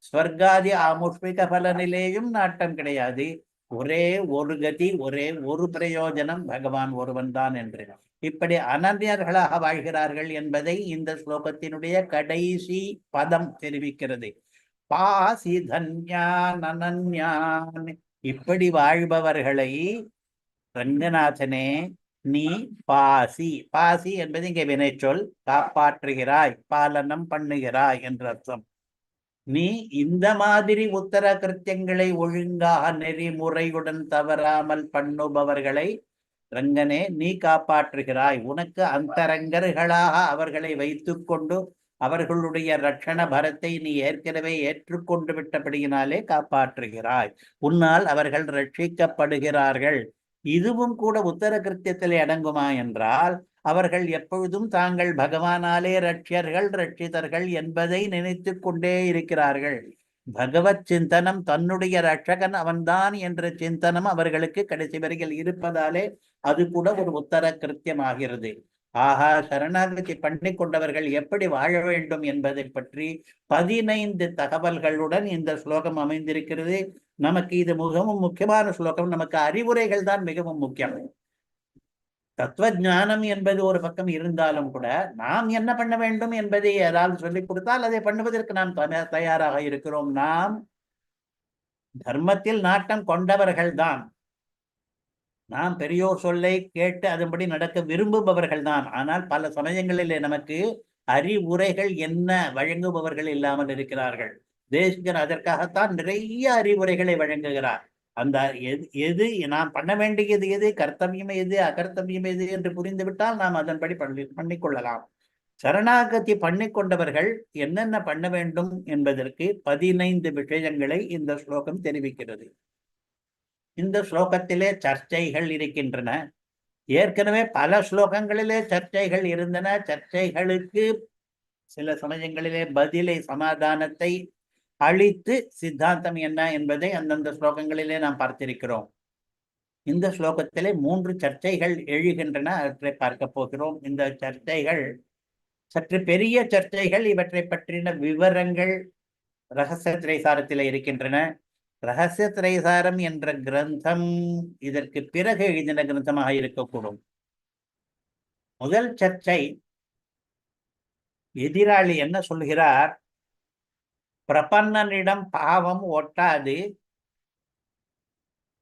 Speaker 1: ஸ்வர்காதி ஆமுஷ்மிக பலனிலேயும் நாட்டம் கிடையாது. ஒரே ஒரு கதி, ஒரே ஒரு பிரயோஜனம், பகவான் ஒருவன் தான் என்று. இப்படி அனன்யர்களாக வாழ்கிறார்கள் என்பதை இந்த ஸ்லோகத்தினுடைய கடைசி பதம் தெரிவிக்கிறது. பாசி தன்யான் அனன்யான், இப்படி வாழ்பவர்களை ரங்கநாதனே நீ பாசி, பாசி என்பது இங்கே வினைச்சொல், காப்பாற்றுகிறாய், பாலனம் பண்ணுகிறாய் என்ற அர்த்தம். நீ இந்த மாதிரி உத்தர கிருத்தியங்களை ஒழுங்காக நெறிமுறையுடன் தவறாமல் பண்ணுபவர்களை ரங்கனே நீ காப்பாற்றுகிறாய். உனக்கு அந்தரங்கர்களாக அவர்களை வைத்து கொண்டு அவர்களுடைய ரட்சண பரத்தை நீ ஏற்கனவே ஏற்றுக்கொண்டு விட்டபடியினாலே காப்பாற்றுகிறாய். உன்னால் அவர்கள் ரட்சிக்கப்படுகிறார்கள். இதுவும் கூட உத்தர கிருத்தியத்திலே அடங்குமா என்றால் அவர்கள் எப்பொழுதும் தாங்கள் பகவானாலே ரட்சியர்கள், ரட்சிதர்கள் என்பதை நினைத்து கொண்டே இருக்கிறார்கள். பகவத் சிந்தனம், தன்னுடைய ரட்சகன் அவன்தான் என்ற சிந்தனம் அவர்களுக்கு கடைசி வரையில் இருப்பதாலே அது கூட ஒரு உத்தர கிருத்தியமாகிறது. ஆஹா, சரணாகதி பண்ணி கொண்டவர்கள் எப்படி வாழ வேண்டும் என்பதை பற்றி 15 தகவல்களுடன் இந்த ஸ்லோகம் அமைந்திருக்கிறது. நமக்கு இது மிகவும் முக்கியமான ஸ்லோகம். நமக்கு அறிவுரைகள் தான் மிகவும் முக்கியம். தத்துவ ஞானம் என்பது ஒரு பக்கம் இருந்தாலும் கூட நாம் என்ன பண்ண வேண்டும் என்பதை ஏதாவது சொல்லிக் கொடுத்தால் அதை பண்ணுவதற்கு நாம் தயாராக இருக்கிறோம். நாம் தர்மத்தில் நாட்டம் கொண்டவர்கள் தான். நாம் பெரியோர் சொல்லை கேட்டு அதன்படி நடக்க விரும்புபவர்கள் தான். ஆனால் பல சமயங்களிலே நமக்கு அறிவுரைகள் என்ன வழங்குபவர்கள் இல்லாமல் இருக்கிறார்கள். தேசிகன் அதற்காகத்தான் நிறைய அறிவுரைகளை வழங்குகிறார். அந்த எது நாம் பண்ண வேண்டியது எது, கர்த்தவியம் எது, அகர்த்தவியம் எது என்று புரிந்துவிட்டால் நாம் அதன்படி பண்ணிக்கொள்ளலாம். சரணாகதி பண்ணிக்கொண்டவர்கள் என்னென்ன பண்ண வேண்டும் என்பதற்கு 15 விஷயங்களை இந்த ஸ்லோகம் தெரிவிக்கிறது. இந்த ஸ்லோகத்திலே சர்ச்சைகள் இருக்கின்றன. ஏற்கனவே பல ஸ்லோகங்களிலே சர்ச்சைகள் இருந்தன. சர்ச்சைகளுக்கு சில சமயங்களிலே பதிலை, சமாதானத்தை அளித்து சித்தாந்தம் என்ன என்பதை அந்தந்த ஸ்லோகங்களிலே நாம் பார்த்திருக்கிறோம். இந்த ஸ்லோகத்திலே 3 சர்ச்சைகள் எழுகின்றன. அவற்றை பார்க்க போகிறோம். இந்த சர்ச்சைகள் சற்று பெரிய சர்ச்சைகள். இவற்றை பற்றின விவரங்கள் ரகசிய திரைசாரத்திலே இருக்கின்றன. ரகசிய திரைசாரம் என்ற கிரந்தம் இதற்கு பிறகு எழுதின கிரந்தமாக இருக்கக்கூடும். முதல் சர்ச்சை, எதிராளி என்ன சொல்கிறார்? பிரபன்னனிடம் பாவம் ஒட்டாது,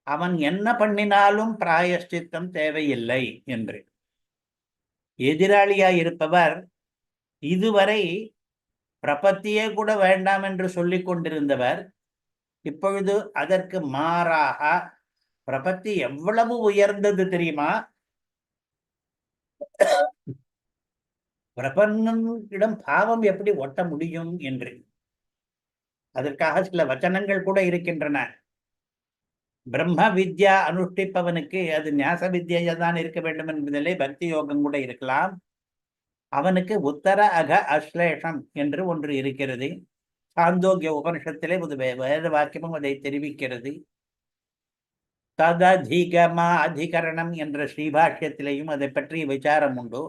Speaker 1: அவன் என்ன பண்ணினாலும் பிராயஷ்சித்தம் தேவையில்லை என்று. எதிராளியாய் இருப்பவர் இதுவரை பிரபத்தியே கூட வேண்டாம் என்று சொல்லிக் கொண்டிருந்தவர் இப்பொழுது அதற்கு மாறாக பிரபத்தி எவ்வளவு உயர்ந்தது தெரியுமா? பிரபன்னனிடம் பாவம் எப்படி ஒட்ட முடியும் என்று அதற்காக சில வச்சனங்கள் கூட இருக்கின்றன. பிரம்ம வித்யா அனுஷ்டிப்பவனுக்கு அது ஞாச வித்யா தான் இருக்க வேண்டும் என்பதிலே பக்தி யோகம் கூட இருக்கலாம். அவனுக்கு உத்தர அக அஸ்லேஷம் என்று ஒன்று இருக்கிறது. சாந்தோக்கிய உபனிஷத்திலே ஒரு வேத வாக்கியமும் அதை தெரிவிக்கிறது. தததிகமா அதிகரணம் என்ற ஸ்ரீபாஷ்யத்திலேயும் அதை பற்றி விசாரம் உண்டு.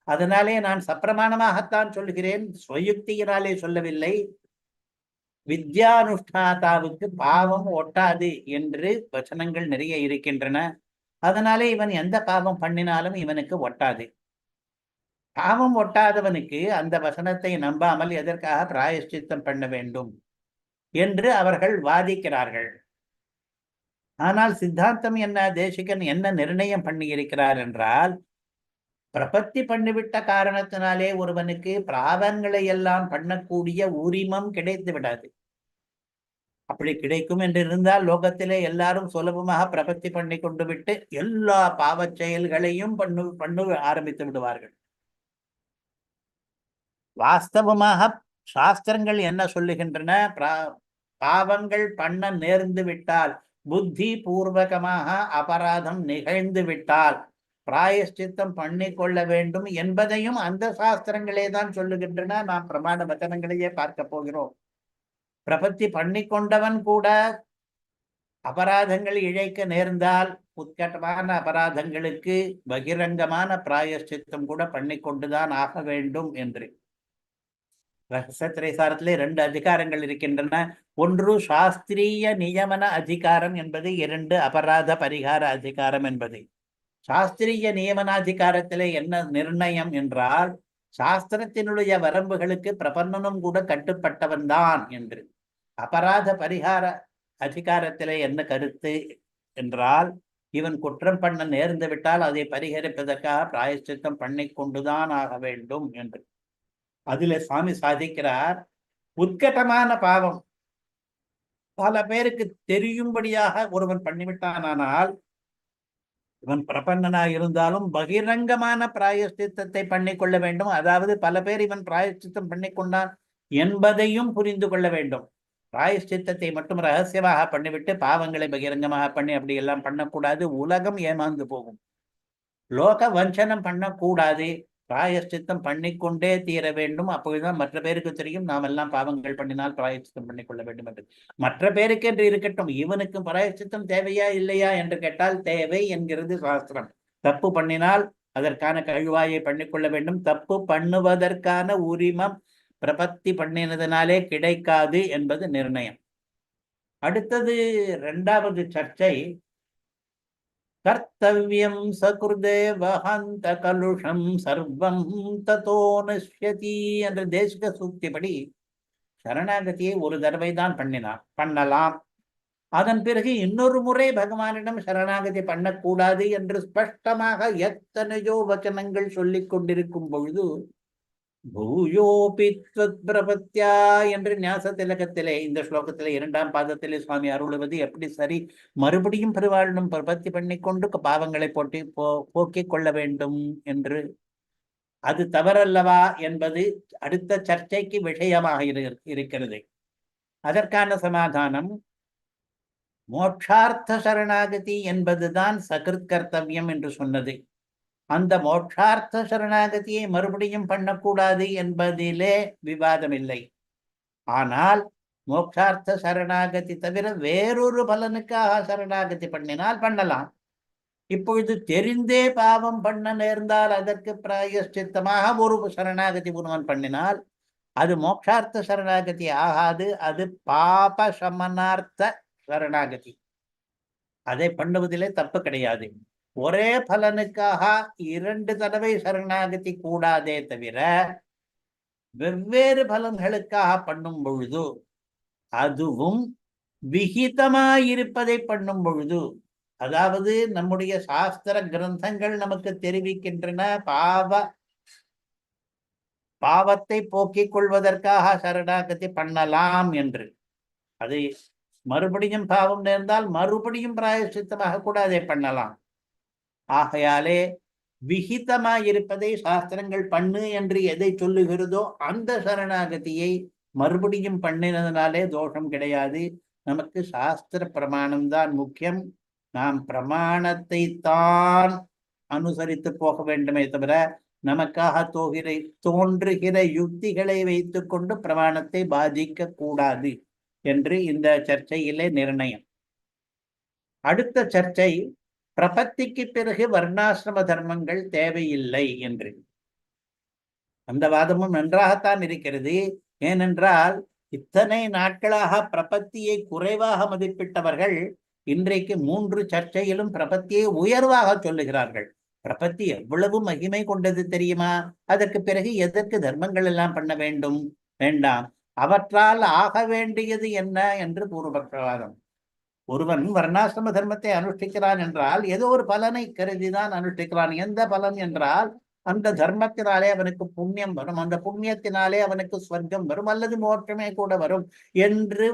Speaker 1: அதனாலே நான் சப்பிரமாணமாகத்தான் சொல்கிறேன், ஸ்வயுக்தியினாலே சொல்லவில்லை. வித்யானுஷ்டாதாவுக்கு பாவம் ஒட்டாது என்று வசனங்கள் நிறைய இருக்கின்றன. அதனாலே இவன் எந்த பாவம் பண்ணினாலும் இவனுக்கு ஒட்டாது. பாவம் ஒட்டாதவனுக்கு அந்த வசனத்தை நம்பாமல் எதற்காக பிராயஷ்சித்தம் பண்ண வேண்டும் என்று அவர்கள் வாதிக்கிறார்கள். ஆனால் சித்தாந்தம் என்ன, தேசிகன் என்ன நிர்ணயம் பண்ணி இருக்கிறார் என்றால், பிரபத்தி பண்ணிவிட்ட காரணத்தினாலே ஒருவனுக்கு பிராவங்களை எல்லாம் பண்ணக்கூடிய உரிமம் கிடைத்து விடாது. அப்படி கிடைக்கும் என்று இருந்தால் லோகத்திலே எல்லாரும் சுலபமாக பிரபத்தி பண்ணி கொண்டு விட்டு எல்லா பாவச் செயல்களையும் பண்ணு ஆரம்பித்து விடுவார்கள். வாஸ்தவமாக சாஸ்திரங்கள் என்ன சொல்லுகின்றன? பாவங்கள் பண்ண நேர்ந்து விட்டால், புத்தி பூர்வகமாக அபராதம் நிகழ்ந்து விட்டால் பிராயஷ்சித்தம் பண்ணி கொள்ள வேண்டும் என்பதையும் அந்த சாஸ்திரங்களே தான் சொல்லுகின்றன. நாம் பிரமாண வச்சனங்களையே பார்க்க போகிறோம். பிரபத்தி பண்ணி கொண்டவன் கூட அபராதங்கள் இழைக்க நேர்ந்தால் உத்கட்டமான அபராதங்களுக்கு பகிரங்கமான பிராயஷ்சித்தம் கூட பண்ணி கொண்டுதான் ஆக வேண்டும் என்று. ரகசிய திரைசாரத்திலே 2 அதிகாரங்கள் இருக்கின்றன. ஒன்று சாஸ்திரிய நியமன அதிகாரம் என்பது, 2 அபராத பரிகார அதிகாரம் என்பது. சாஸ்திரிய நியமனாதிகாரத்திலே என்ன நிர்ணயம் என்றால், சாஸ்திரத்தினுடைய வரம்புகளுக்கு பிரபன்னனும் கூட கட்டுப்பட்டவன் தான் என்று. அபராத பரிகார அதிகாரத்திலே என்ன கருத்து என்றால், இவன் குற்றம் பண்ண நேர்ந்து விட்டால் அதை பரிகரிப்பதற்காக பிராயஷ்சித்தம் பண்ணி கொண்டுதான் ஆக வேண்டும் என்று. அதில் சுவாமி சாதிக்கிறார், உத்கட்டமான பாவம் பல பேருக்கு தெரியும்படியாக ஒருவன் பண்ணிவிட்டானால், இவன் பிரபன்னனாக இருந்தாலும் பகிரங்கமான பிராயஷ்சித்தத்தை பண்ணிக்கொள்ள வேண்டும். அதாவது பல பேர் இவன் பிராயஷ்சித்தம் பண்ணிக்கொண்டான் என்பதையும் புரிந்து கொள்ள வேண்டும். பிராயஷ்சித்தத்தை மட்டும் ரகசியமாக பண்ணிவிட்டு பாவங்களை பகிரங்கமாக பண்ணி அப்படி எல்லாம் பண்ணக்கூடாது. உலகம் ஏமாந்து போகும். லோக வஞ்சனம் பண்ணக்கூடாது. பிராயஷ்சித்தம் பண்ணிக்கொண்டே தீர வேண்டும். அப்பொழுதுதான் மற்ற பேருக்கு தெரியும் நாம் எல்லாம் பாவங்கள் பண்ணினால் பிராயஷ்சித்தம் பண்ணிக்கொள்ள வேண்டும் என்று. மற்ற பேருக்கு என்று இருக்கட்டும், இவனுக்கும் பிராயஷ்சித்தம் தேவையா இல்லையா என்று கேட்டால் தேவை என்கிறது சாஸ்திரம். தப்பு பண்ணினால் அதற்கான கழுவாயை பண்ணிக்கொள்ள வேண்டும். தப்பு பண்ணுவதற்கான உரிமம் பிரபத்தி பண்ணினதுனாலே கிடைக்காது என்பது நிர்ணயம். அடுத்தது இரண்டாவது சர்ச்சை, கர்த்தவியம் சகுர்தேவஹந்த கலுஷம் சர்வம் ததோ நஷ்யதி என்ற தேசிக சூக்திப்படி சரணாகதியை ஒரு தடவை தான் பண்ணலாம். அதன் பிறகு இன்னொரு முறை பகவானிடம் சரணாகதி பண்ணக்கூடாது என்று ஸ்பஷ்டமாக எத்தனையோ வச்சனங்கள் சொல்லிக் கொண்டிருக்கும் பொழுது பூயோபி பிரபத்யா என்று ஞாச திலகத்திலே இந்த ஸ்லோகத்திலே இரண்டாம் பாதத்திலே சுவாமி அருளுவது எப்படி சரி? மறுபடியும் பெருவாழ்னும் பிரபத்தி பண்ணிக்கொண்டு பாவங்களை போக்கிக் கொள்ள வேண்டும் என்று, அது தவறல்லவா என்பது அடுத்த சர்ச்சைக்கு விஷயமாக இருக்கிறது. அதற்கான சமாதானம், மோட்சார்த்த சரணாகதி என்பதுதான் சகிருத் கர்த்தவியம் என்று சொன்னது. அந்த மோட்சார்த்த சரணாகதியை மறுபடியும் பண்ணக்கூடாது என்பதிலே விவாதம் இல்லை. ஆனால் மோட்சார்த்த சரணாகதி தவிர வேறொரு பலனுக்காக சரணாகதி பண்ணினால் பண்ணலாம். இப்பொழுது தெரிந்தே பாவம் பண்ண நேர்ந்தால் அதற்கு பிராயஷ்சித்தமாக ஒரு சரணாகதி ஒருவன் பண்ணினால் அது மோட்சார்த்த சரணாகதி ஆகாது, அது பாப சமனார்த்த சரணாகதி. அதை பண்ணுவதிலே தப்பு கிடையாது. ஒரே பலனுக்காக 2 தடவை சரணாகதி கூடாதே தவிர வெவ்வேறு பலன்களுக்காக பண்ணும் பொழுது, அதுவும் விகிதமாயிருப்பதை பண்ணும் பொழுது, அதாவது நம்முடைய சாஸ்திர கிரந்தங்கள் நமக்கு தெரிவிக்கின்றன பாவத்தை போக்கிக் கொள்வதற்காக சரணாகதி பண்ணலாம் என்று. அது மறுபடியும் பாவம் நேர்ந்தால் மறுபடியும் பிராயஷ்சித்தமாக கூட அதை பண்ணலாம். ஆகையாலே விகிதமாயிருப்பதை சாஸ்திரங்கள் பண்ணு என்று எதை சொல்லுகிறதோ அந்த சரணாகதியை மறுபடியும் பண்ணினதுனாலே தோஷம் கிடையாது. நமக்கு சாஸ்திர பிரமாணம்தான் முக்கியம். நாம் பிரமாணத்தை தான் அனுசரித்து போக வேண்டுமே தவிர நமக்காக தோன்றுகிற யுக்திகளை வைத்துக் கொண்டு பிரமாணத்தை பாதிக்க கூடாது என்று இந்த சர்ச்சையிலே நிர்ணயம். அடுத்த சர்ச்சை, பிரபத்திக்கு பிறகு வர்ணாசிரம தர்மங்கள் தேவையில்லை என்று. அந்த வாதமும் நன்றாகத்தான் இருக்கிறது. ஏனென்றால் இத்தனை நாட்களாக பிரபத்தியை குறைவாக மதிப்பிட்டவர்கள் இன்றைக்கு 3 சர்ச்சையிலும் பிரபத்தியை உயர்வாக சொல்லுகிறார்கள். பிரபத்தி எவ்வளவு மகிமை கொண்டது தெரியுமா? அதற்கு பிறகு எதற்கு தர்மங்கள் எல்லாம் பண்ண வேண்டும்? வேண்டாம். அவற்றால் ஆக வேண்டியது என்ன என்று பூர்வபக்ஷவாதம். ஒருவன் வர்ணாசிரம தர்மத்தை அனுஷ்டிக்கிறான் என்றால் ஏதோ ஒரு பலனை கருதிதான் அனுஷ்டிக்கிறான். எந்த பலன் என்றால் அந்த தர்மத்தினாலே அவனுக்கு புண்ணியம் வரும், அந்த புண்ணியத்தினாலே அவனுக்கு ஸ்வர்க்கம் வரும் அல்லது மோட்சமே கூட வரும் என்று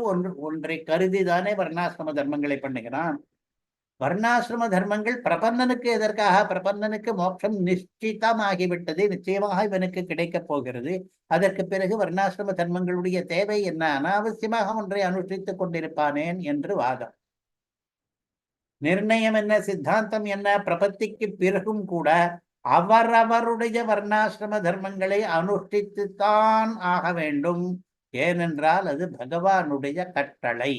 Speaker 1: ஒன்றை கருதிதானே வர்ணாசிரம தர்மங்களை பண்ணுகிறான். வர்ணாசிரம தர்மங்கள் பிரபந்தனுக்கு எதற்காக? பிரபந்தனுக்கு மோட்சம் நிச்சயமாகிவிட்டது, நிச்சயமாக இவனுக்கு கிடைக்கப் போகிறது. அதற்கு பிறகு வர்ணாசிரம தர்மங்களுடைய தேவை என்ன? அனாவசியமாக ஒன்றை அனுஷ்டித்துக் கொண்டிருப்பானேன் என்று வாதம். நிர்ணயம் என்ன? சித்தாந்தம் என்ன? பிரபத்திக்கு பிறகும் கூட அவரவருடைய வர்ணாசிரம தர்மங்களை அனுஷ்டித்துத்தான் ஆக வேண்டும். ஏனென்றால் அது பகவானுடைய கட்டளை.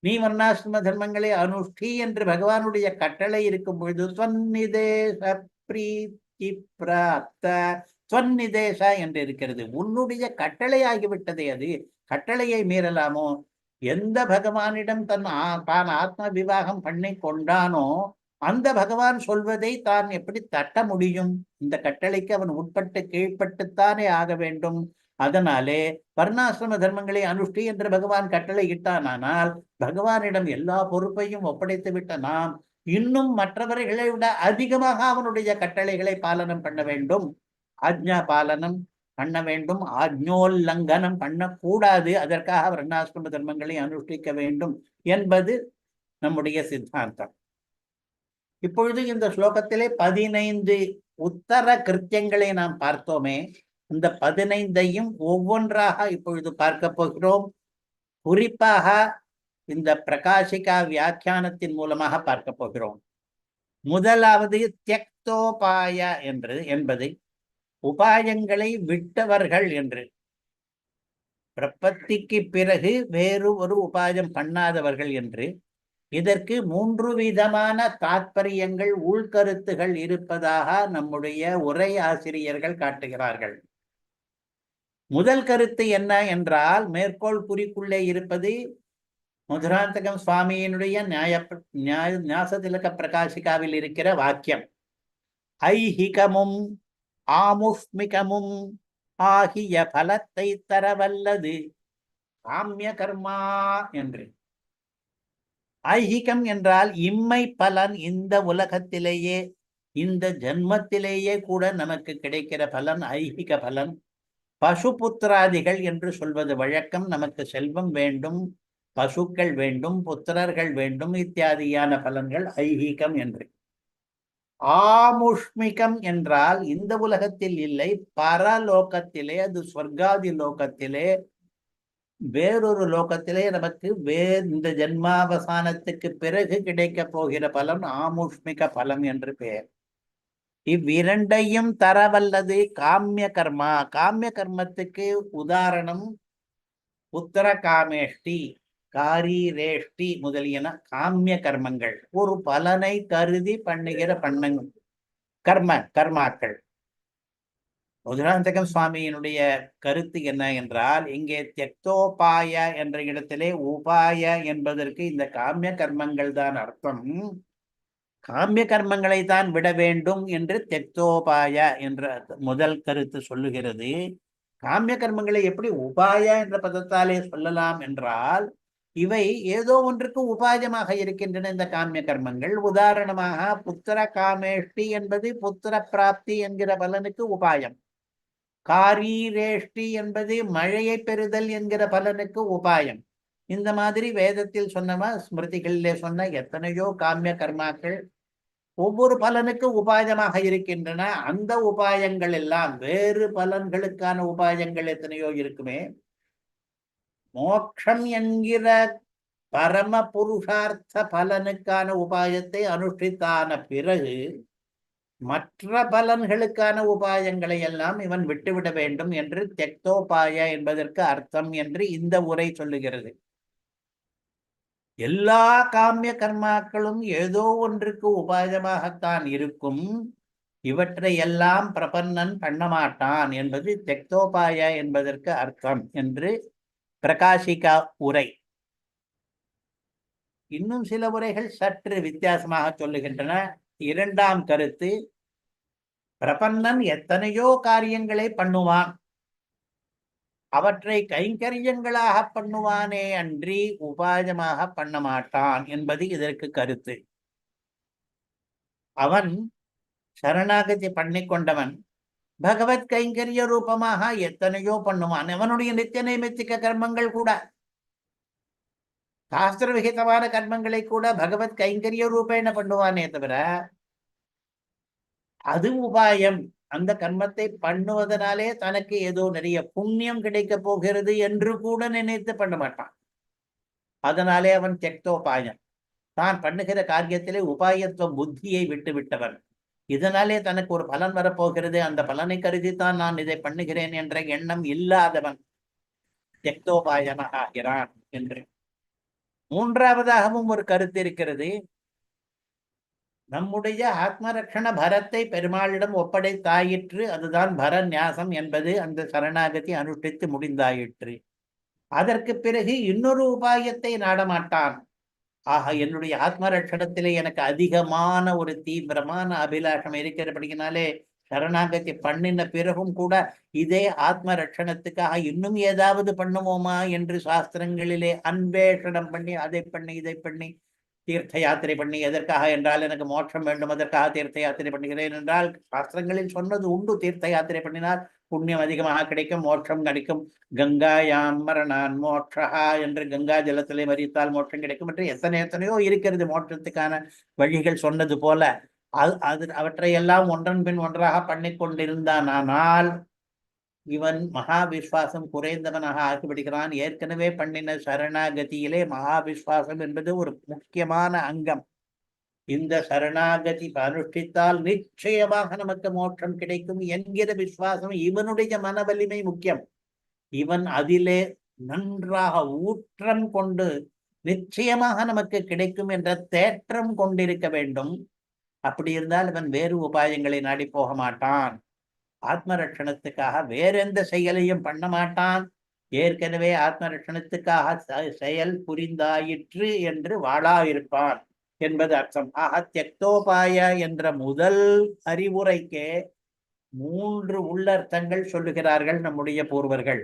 Speaker 1: நீ வர்ணாசிரம தர்மங்களை அனுஷ்டி என்று பகவானுடைய கட்டளை இருக்கும் பொழுது துவன்னிதேச பிரீத்தி பிராப்த துவன்னிதேச என்று இருக்கிறது. உன்னுடைய கட்டளை ஆகிவிட்டதே. அது கட்டளையை மீறலாமோ? எந்த பகவானிடம் தான் ஆத்ம விவாகம் பண்ணி கொண்டானோ அந்த பகவான் சொல்வதை தான் எப்படி தட்ட முடியும்? இந்த கட்டளைக்கு அவன் உட்பட்டு கீழ்பட்டுத்தானே ஆக வேண்டும். அதனாலே வர்ணாசிரம தர்மங்களை அனுஷ்டி என்று பகவான் கட்டளை இட்டானால் பகவானிடம் எல்லா பொறுப்பையும் ஒப்படைத்து விட்ட நாம் இன்னும் மற்றவர்களை விட அதிகமாக அவனுடைய கட்டளைகளை பாலனம் பண்ண வேண்டும். ஆஜ்ஞா பாலனம் பண்ண வேண்டும், ஆஜ்ஞோல்லங்கனம் பண்ணக்கூடாது. அதற்காக வர்ணாசிரம தர்மங்களை அனுஷ்டிக்க வேண்டும் என்பது நம்முடைய சித்தாந்தம். இப்பொழுது இந்த ஸ்லோகத்திலே 15 உத்தர கிருத்தியங்களை நாம் பார்த்தோமே, இந்த 15ஐயும் ஒவ்வொன்றாக இப்பொழுது பார்க்க போகிறோம். குறிப்பாக இந்த பிரகாசிகா வியாக்கியானத்தின் மூலமாக பார்க்க போகிறோம். முதலாவது தியக்தோபாய என்பது உபாயங்களை விட்டவர்கள் என்று. பிரபத்திக்கு பிறகு வேறு ஒரு உபாயம் பண்ணாதவர்கள் என்று. இதற்கு 3 விதமான தாத்பரியங்கள் உள்கருத்துகள் இருப்பதாக நம்முடைய உரை ஆசிரியர்கள் காட்டுகிறார்கள். முதல் கருத்து என்ன என்றால், மேற்கோள் குறிக்குள்ளே இருப்பது மதுராந்தகம் சுவாமியினுடைய ஞாசதிலக பிரகாசிகாவில் இருக்கிற வாக்கியம். ஐஹிகமும் ஆமுஷ்மிகமும் ஆகிய பலத்தை தரவல்லது காமிய கர்மா என்று. ஐஹிகம் என்றால் இம்மை பலன், இந்த உலகத்திலேயே இந்த ஜன்மத்திலேயே கூட நமக்கு கிடைக்கிற பலன் ஐஹிக பலன். பசுபுத்திராதிகள் என்று சொல்வது வழக்கம். நமக்கு செல்வம் வேண்டும், பசுக்கள் வேண்டும், புத்திரர்கள் வேண்டும் இத்தியாதியான பலன்கள் ஐஹிகம் என்று. ஆமுஷ்மிகம் என்றால் இந்த உலகத்தில் இல்லை, பரலோகத்திலே, அது ஸ்வர்காதி லோகத்திலே, வேறொரு லோகத்திலே நமக்கு இந்த ஜென்மாவசானத்துக்கு பிறகு கிடைக்க போகிற பலன் ஆமுஷ்மிக பலம் என்று பெயர். இவ்விரண்டையும் தரவல்லது காமிய கர்மா. காமிய கர்மத்துக்கு உதாரணம் புத்திர காமேஷ்டி, காரீரேஷ்டி முதலியன காமிய கர்மங்கள். ஒரு பலனை கருதி பண்ணுகிற கர்மாக்கள். மதுராந்தகம் சுவாமியினுடைய கருத்து என்ன என்றால், இங்கே தியக்தோபாய என்ற இடத்திலே உபாய என்பதற்கு இந்த காமிய கர்மங்கள் தான் அர்த்தம். காமிய கர்மங்களை தான் விட வேண்டும் என்று தியக்தோபாய என்ற முதல் கருத்து சொல்லுகிறது. காமிய கர்மங்களை எப்படி உபாய என்ற பதத்தாலே சொல்லலாம் என்றால், இவை ஏதோ ஒன்றுக்கு உபாயமாக இருக்கின்றன இந்த காமிய கர்மங்கள். உதாரணமாக புத்திர காமேஷ்டி என்பது புத்திர பிராப்தி என்கிற பலனுக்கு உபாயம். காரீரேஷ்டி என்பது மழையை பெறுதல் என்கிற பலனுக்கு உபாயம். இந்த மாதிரி வேதத்தில் சொன்னவா ஸ்மிருதிகளிலே சொன்ன எத்தனையோ காமிய கர்மாக்கள் ஒவ்வொரு பலனுக்கு உபாயமாக இருக்கின்றன. அந்த உபாயங்கள் எல்லாம் வேறு பலன்களுக்கான உபாயங்கள் எத்தனையோ இருக்குமே. மோட்சம் என்கிற பரம புருஷார்த்த பலனுக்கான உபாயத்தை அனுஷ்டித்தான பிறகு மற்ற பலன்களுக்கான உபாயங்களை எல்லாம் இவன் விட்டுவிட வேண்டும் என்று தியக்தோபாய என்பதற்கு அர்த்தம் என்று இந்த உரை சொல்லுகிறது. எல்லா காமிய கர்மாக்களும் ஏதோ ஒன்றுக்கு உபாயமாகத்தான் இருக்கும். இவற்றை எல்லாம் பிரபன்னன் பண்ணமாட்டான் என்பது தியக்தோபாய என்பதற்கு அர்த்தம் என்று பிரகாசிகா உரை. இன்னும் சில உரைகள் சற்று வித்தியாசமாக சொல்லுகின்றன. இரண்டாம் கருத்து, பிரபன்னன் எத்தனையோ காரியங்களை பண்ணுவான், அவற்றை கைங்கரியங்களாக பண்ணுவானே அன்றி உபாயமாக பண்ண மாட்டான் என்பது இதற்கு கருத்து. அவன் சரணாகதி பண்ணி கொண்டவன் பகவத் கைங்கரிய ரூபமாக எத்தனையோ பண்ணுவான். அவனுடைய நித்திய நைமித்திக கர்மங்கள் கூட, சாஸ்திர விகிதமான கர்மங்களை கூட பகவத் கைங்கரிய ரூபேண பண்ணுவானே தவிர அது உபாயம். அந்த கர்மத்தை பண்ணுவதனாலே தனக்கு ஏதோ நிறைய புண்ணியம் கிடைக்க போகிறது என்று கூட நினைத்து பண்ண மாட்டான். அதனாலே அவன் தியக்தோபாயன். தான் பண்ணுகிற காரியத்திலே உபாயத்துவ புத்தியை விட்டு விட்டவன். இதனாலே தனக்கு ஒரு பலன் வரப்போகிறது, அந்த பலனை கருதித்தான் நான் இதை பண்ணுகிறேன் என்ற எண்ணம் இல்லாதவன் தியக்தோபாயனாக ஆகிறான் என்று. மூன்றாவதாகவும் ஒரு கருத்து இருக்கிறது. நம்முடைய ஆத்மரட்சண பரத்தை பெருமாளிடம் ஒப்படைத்தாயிற்று, அதுதான் பரநியாசம் என்பது. அந்த சரணாகதி அனுஷ்டித்து முடிந்தாயிற்று. அதற்கு பிறகு இன்னொரு உபாயத்தை நாடமாட்டான். ஆக என்னுடைய ஆத்மரட்சணத்திலே எனக்கு அதிகமான ஒரு தீவிரமான அபிலாஷம் இருக்கிறபடினாலே சரணாகதி பண்ணின பிறகும் கூட இதே ஆத்ம ரட்சணத்துக்காக இன்னும் ஏதாவது பண்ணுவோமா என்று சாஸ்திரங்களிலே அன்வேஷணம் பண்ணி அதை பண்ணி இதை பண்ணி தீர்த்த யாத்திரை பண்ணி, எதற்காக என்றால் எனக்கு மோட்சம் வேண்டும், அதற்காக தீர்த்த யாத்திரை பண்ணுகிறேன் என்றால் சாஸ்திரங்களில் சொன்னது உண்டு. தீர்த்த யாத்திரை பண்ணினால் புண்ணியம் அதிகமாக கிடைக்கும், மோட்சம் கிடைக்கும். கங்காயாம் மரணான் மோட்சா என்று கங்கா ஜலத்திலே மறித்தால் மோட்சம் கிடைக்கும் என்று எத்தனையோ இருக்கிறது மோட்சத்துக்கான வழிகள் சொன்னது போல. அவற்றையெல்லாம் ஒன்றன் பின் ஒன்றாக பண்ணி கொண்டிருந்தான். ஆனால் இவன் மகா விஸ்வாசம் குறைந்தவனாக ஆக்கிவிடுகிறான். ஏற்கனவே பண்ணின சரணாகதியிலே மகா விஸ்வாசம் என்பது ஒரு முக்கியமான அங்கம். இந்த சரணாகதி அனுஷ்டித்தால் நிச்சயமாக நமக்கு மோட்சம் கிடைக்கும் என்கிற விசுவாசம், இவனுடைய மன வலிமை முக்கியம். இவன் அதிலே நன்றாக ஊற்றம் கொண்டு நிச்சயமாக நமக்கு கிடைக்கும் என்ற தேற்றம் கொண்டிருக்க வேண்டும். அப்படி இருந்தால் அவன் வேறு உபாயங்களை நாடி போக மாட்டான். ஆத்ம ரட்சணத்துக்காக வேற எந்த செயலையும் பண்ண மாட்டான். ஏற்கனவே ஆத்ம ரட்சணத்துக்காக செயல் புரிந்தாயிற்று என்று வாழா இருப்பான் என்பது அர்த்தம். ஆக தியக்தோபாய என்ற முதல் அறிவுரைக்கே 3 உள்ளர்த்தங்கள் சொல்லுகிறார்கள் நம்முடைய பூர்வர்கள்.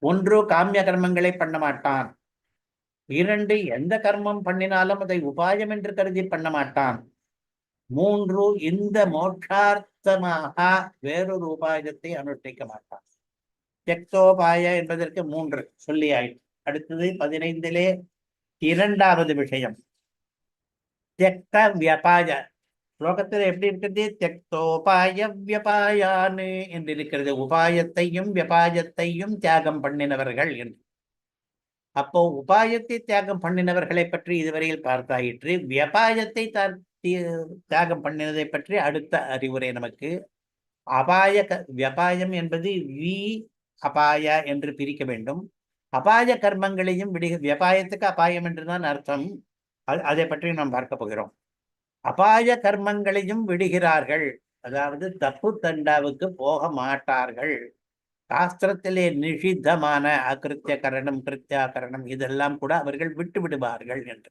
Speaker 1: 1, காமிய கர்மங்களை பண்ண மாட்டான். 2, எந்த கர்மம் பண்ணினாலும் அதை உபாயம் என்று கருதி பண்ண மாட்டான். 3, இந்த மோட்சார்த்தமாக வேறொரு உபாயத்தை அனுஷ்டிக்க மாட்டான். தியக்தோபாய என்பதற்கு 3 சொல்லி ஆயிற்று. அடுத்தது 15லே 2வது விஷயம் தியக்த வியபாய. ஸ்லோகத்தில் எப்படி இருக்கிறது? தியக்தோபாய வியபாயான்னு என்று இருக்கிறது. உபாயத்தையும் வியபாயத்தையும் தியாகம் பண்ணினவர்கள் என்று. அப்போ உபாயத்தை தியாகம் பண்ணினவர்களை பற்றி இதுவரையில் பார்த்தாயிற்று. வியபாயத்தை தியாகம் பண்ணினதை பற்றி அடுத்த அறிவுரை நமக்கு. அபாய வியபாயம் என்பது அபாய என்று பிரிக்க வேண்டும். அபாய கர்மங்களையும் வியபாயத்துக்கு அபாயம் என்றுதான் அர்த்தம். அதை பற்றி நாம் பார்க்க போகிறோம். அபாய கர்மங்களையும் விடுகிறார்கள், அதாவது தப்பு தண்டாவுக்கு போக மாட்டார்கள். சாஸ்திரத்திலே நிஷித்தமான அகிருத்திய கரணம், கிருத்தியாகரணம் இதெல்லாம் கூட அவர்கள் விட்டு விடுவார்கள் என்று.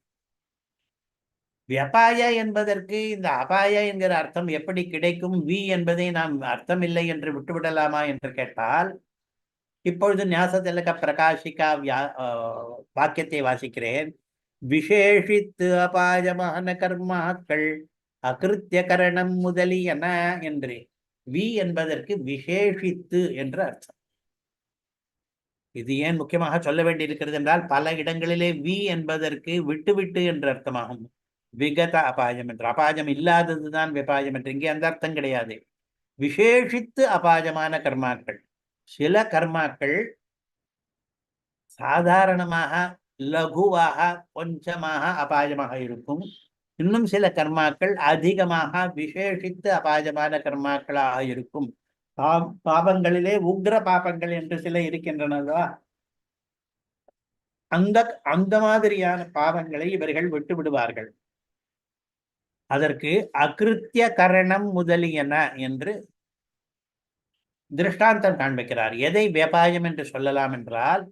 Speaker 1: வியபாய என்பதற்கு இந்த அபாய என்கிற அர்த்தம் எப்படி கிடைக்கும்? என்பதை நாம் அர்த்தம் இல்லை என்று விட்டுவிடலாமா என்று கேட்டால், இப்பொழுது ஞாசதிலக பிரகாஷிகா வாக்கியத்தை வாசிக்கிறேன். விசேஷித்து அபாயமான கர்மாக்கள் அகிருத்திய கரணம் முதலியன என்று. என்பதற்கு விசேஷித்து என்று அர்த்தம். இது ஏன் முக்கியமாக சொல்ல வேண்டியிருக்கிறது என்றால், பல இடங்களிலே என்பதற்கு விட்டுவிட்டு என்று அர்த்தமாகும். விகத அபாயம் என்று, அபாயம் இல்லாததுதான் விபாயம் என்று. இங்கே அந்த அர்த்தம் கிடையாது. விசேஷித்து அபாயமான கர்மாக்கள். சில கர்மாக்கள் சாதாரணமாக லகுவாக கொஞ்சமாக அபாயமாக இருக்கும். இன்னும் சில கர்மாக்கள் அதிகமாக விசேஷித்து அபாயமான கர்மாக்களாக இருக்கும். பாபங்களிலே உக்ர பாபங்கள் என்று சில இருக்கின்றனவா, அந்த மாதிரியான பாவங்களை இவர்கள் விட்டு விடுவார்கள். அதற்கு அகிருத்திய கரணம் முதலியன என்று திருஷ்டாந்தம் காண்பிக்கிறார். எதை வியபாயம் என்று சொல்லலாம் என்றால்,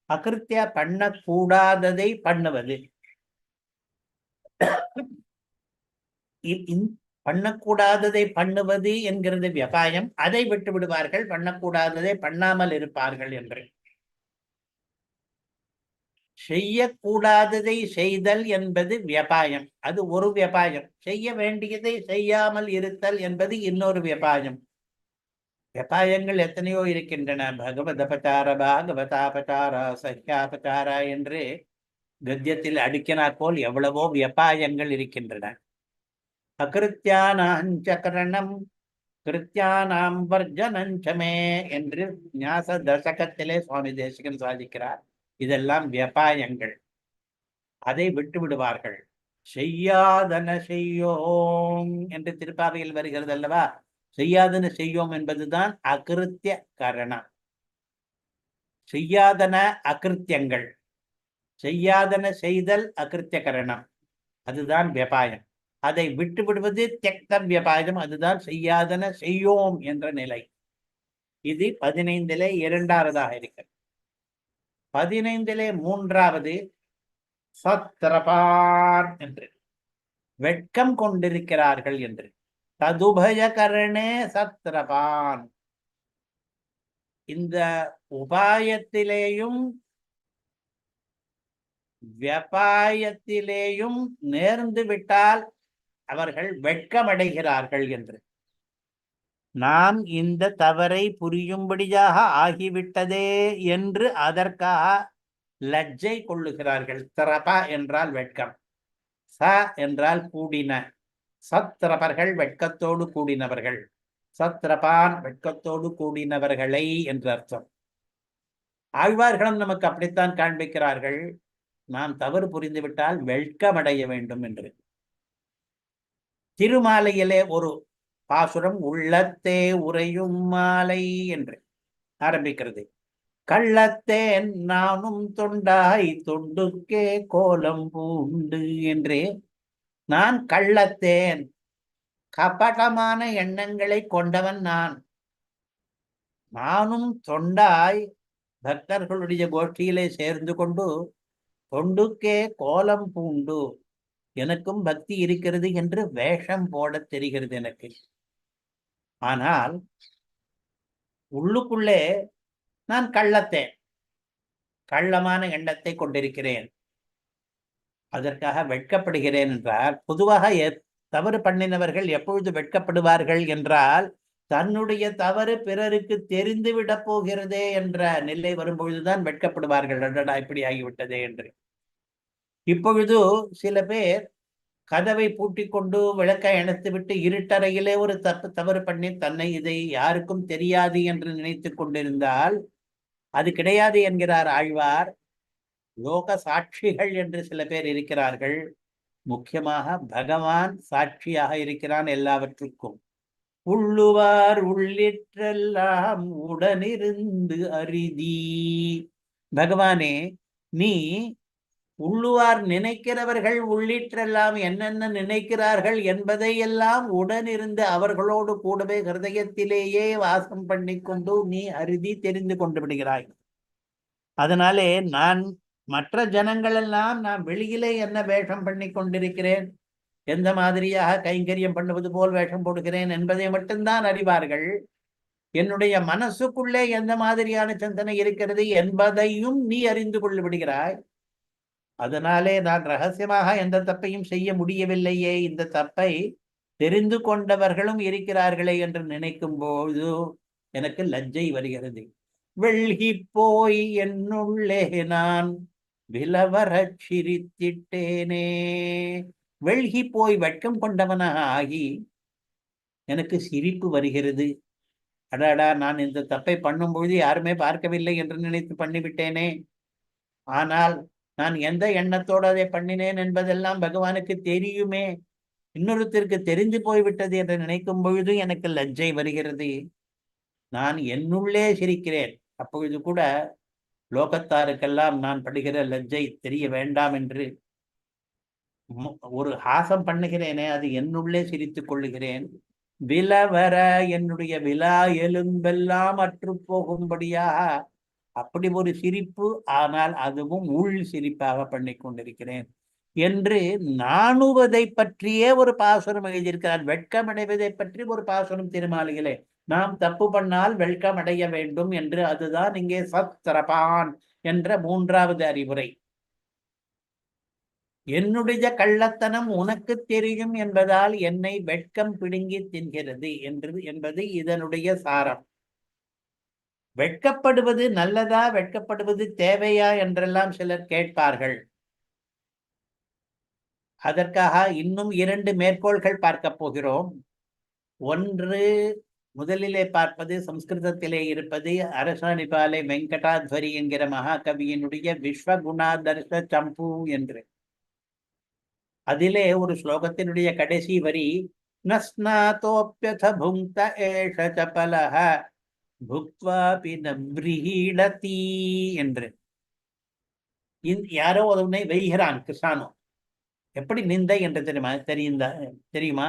Speaker 1: அகிருத்திய பண்ணக்கூடாததை பண்ணுவது. பண்ணக்கூடாததை பண்ணுவது என்கிறது வியபாயம். அதை விட்டு விடுவார்கள், பண்ணக்கூடாததை பண்ணாமல் இருப்பார்கள் என்று. செய்யக்கூடாததை செய்தல் என்பது வியபாயம், அது ஒரு வியபாயம். செய்ய வேண்டியதை செய்யாமல் இருத்தல் என்பது இன்னொரு வியபாயம். வியபாயங்கள் எத்தனையோ இருக்கின்றன. பகவதபச்சார, பாகவதாபச்சார, சஹ்யாபச்சார என்று கத்தியத்தில் அடுக்கினாற் போல் எவ்வளவோ வியபாயங்கள் இருக்கின்றன. அகிருத்தியானாஞ்சகரணம் கிருத்தியானாம் வர்ஜனஞ்சமே என்று ஞாச தசகத்திலே சுவாமி தேசிகன் சாதிக்கிறார். இதெல்லாம் வியபாயங்கள், அதை விட்டு விடுவார்கள். செய்யாதன செய்யோம் என்று திருப்பாவையில் வருகிறது அல்லவா. செய்யாதன செய்யோம் என்பதுதான் அகிருத்திய கரணம். செய்யாதன அகிருத்தியங்கள், செய்யாதன செய்தல் அகிருத்திய கரணம், அதுதான் வியபாயம். அதை விட்டு விடுவது தியக்த வியபாயம், அதுதான் செய்யாதன செய்யோம் என்ற நிலை. இது 15லே 2வதாக இருக்கிறது. 15லே 3வது சத்ரபான் என்று, வெட்கம் கொண்டிருக்கிறார்கள் என்று. ததுபயகரணே சத்ரபான். இந்த உபாயத்திலேயும் வியபாயத்திலேயும் நேர்ந்து விட்டால் அவர்கள் வெட்கமடைகிறார்கள் என்று. நாம் இந்த தவறை புரியும்படியாக ஆகிவிட்டதே என்று அதற்காக லஜ்ஜை கொள்ளுகிறார்கள். திரபா என்றால் வெட்கம், ச என்றால் கூடின. சத்ரபர்கள் வெட்கத்தோடு கூடினவர்கள், சத்ரபான் வெட்கத்தோடு கூடினவர்களை என்று அர்த்தம். ஆழ்வார்களும் நமக்கு அப்படித்தான் காண்பிக்கிறார்கள். நாம் தவறு புரிந்துவிட்டால் வெட்கமடைய வேண்டும் என்று. திருமாலையிலே ஒரு பாசுரம் உள்ளத்தே உறையும் மாலை என்று ஆரம்பிக்கிறது. கள்ளத்தேன் நானும் தொண்டாய் தொண்டுக்கே கோலம் பூண்டு என்றே. நான் கள்ளத்தேன், கபடமான எண்ணங்களை கொண்டவன் நானும் தொண்டாய் பக்தர்களுடைய கோஷ்டியிலே சேர்ந்து கொண்டு தொண்டுக்கே கோலம் பூண்டு, எனக்கும் பக்தி இருக்கிறது என்று வேஷம் போட தெரிகிறது எனக்கு. ஆனால் உள்ளுக்குள்ளே நான் கள்ளத்தேன், கள்ளமான எண்ணத்தை கொண்டிருக்கிறேன். அதற்காக வெட்கப்படுகிறேன் என்றால், பொதுவாக தவறு பண்ணினவர்கள் எப்பொழுது வெட்கப்படுவார்கள் என்றால், தன்னுடைய தவறு பிறருக்கு தெரிந்துவிடப் போகிறதே என்ற நிலை வரும்பொழுதுதான் வெட்கப்படுவார்கள். அடடா இப்படி ஆகிவிட்டதே என்று. இப்பொழுது சில பேர் கதவை பூட்டிக் கொண்டு விளக்கை அணைத்து விட்டு இருட்டறையிலே ஒரு தவறு பண்ணி தன்னை இதை யாருக்கும் தெரியாது என்று நினைத்து கொண்டிருந்தால் அது கிடையாது என்கிறார் ஆழ்வார். லோக சாட்சிகள் என்று சில பேர் இருக்கிறார்கள். முக்கியமாக பகவான் சாட்சியாக இருக்கிறான் எல்லாவற்றுக்கும். உள்ளுவார் உள்ளிற்றெல்லாம் உடனிருந்து அரிதி. பகவானே, நீ உள்ளுவார் நினைக்கிறவர்கள் உள்ளிற்றெல்லாம் என்னென்ன நினைக்கிறார்கள் என்பதை எல்லாம் உடனிருந்து அவர்களோடு கூடவே ஹிருதயத்திலேயே வாசம் பண்ணி கொண்டு நீ அறுதி தெரிந்து கொண்டு விடுகிறாய். அதனாலே நான் மற்ற ஜனங்கள் எல்லாம் நான் வெளியிலே என்ன வேஷம் பண்ணி கொண்டிருக்கிறேன், எந்த மாதிரியாக கைங்கரியம் பண்ணுவது போல் வேஷம் போடுகிறேன் என்பதை மட்டும்தான் அறிவார்கள். என்னுடைய மனசுக்குள்ளே எந்த மாதிரியான சிந்தனை இருக்கிறது என்பதையும் நீ அறிந்து கொண்டு விடுகிறாய். அதனாலே நான் ரகசியமாக எந்த தப்பையும் செய்ய முடியவில்லையே, இந்த தப்பை தெரிந்து கொண்டவர்களும் இருக்கிறார்களே என்று நினைக்கும் போது எனக்கு லஜ்ஜை வருகிறது. வெள்கி போய் என்னுள்ளே நான் விலவரச் சிரித்திட்டேனே. வெள்கி போய் வெட்கம் கொண்டவனாக ஆகி எனக்கு சிரிப்பு வருகிறது. அடாடா, நான் இந்த தப்பை பண்ணும்பொழுது யாருமே பார்க்கவில்லை என்று நினைத்து பண்ணிவிட்டேனே. ஆனால் நான் எந்த எண்ணத்தோடு அதை பண்ணினேன் என்பதெல்லாம் பகவானுக்கு தெரியுமே, இன்னொருத்தருக்கு தெரிந்து போய்விட்டது என்று நினைக்கும் பொழுது எனக்கு லஜ்ஜை வருகிறது. நான் என்னுள்ளே சிரிக்கிறேன். அப்பொழுது கூட லோகத்தாருக்கெல்லாம் நான் படுகிற லஜ்ஜை தெரிய வேண்டாம் என்று ஒரு ஹாசம் பண்ணுகிறேனே, அது என்னுள்ளே சிரித்துக் கொள்ளுகிறேன். விலவர என்னுடைய விலா எலும்பெல்லாம் அற்று போகும்படியாக அப்படி ஒரு சிரிப்பு, ஆனால் அதுவும் உள் சிரிப்பாக பண்ணி கொண்டிருக்கிறேன் என்று நாணுவதை பற்றியே ஒரு பாசுரம் எழுதியிருக்கிறார். வெட்கமடைவதை பற்றி ஒரு பாசுரம் திருமாலிகளே. நாம் தப்பு பண்ணால் வெட்கம் அடைய வேண்டும் என்று. அதுதான் இங்கே சத்ரபான் என்ற 3வது அறிவுரை. என்னுடைய கள்ளத்தனம் உனக்கு தெரியும் என்பதால் என்னை வெட்கம் பிடுங்கி தின்கிறது என்பது இதனுடைய சாரம். வெட்கப்படுவது நல்லதா, வெட்கப்படுவது தேவையா என்றெல்லாம் சிலர் கேட்பார்கள். அதற்காக இன்னும் 2 மேற்கோள்கள் பார்க்க போகிறோம். ஒன்று, முதலிலே பார்ப்பது சம்ஸ்கிருதத்திலே இருப்பது அரசாணிபாலை வெங்கடாத்வரி என்கிற மகாகவியினுடைய விஸ்வகுணாதர்ஷ சம்பு என்று. அதிலே ஒரு ஸ்லோகத்தினுடைய கடைசி வரி நஸ்நாதோப்யத புங்க்த ஏஷ சபலஹ புக்த்வாபி நவ்ரீடதி என்று. யாரோ ஒருவனை வெய்கிறான் கிருஷ்ணானோ. எப்படி நிந்தை என்று தெரியுமா?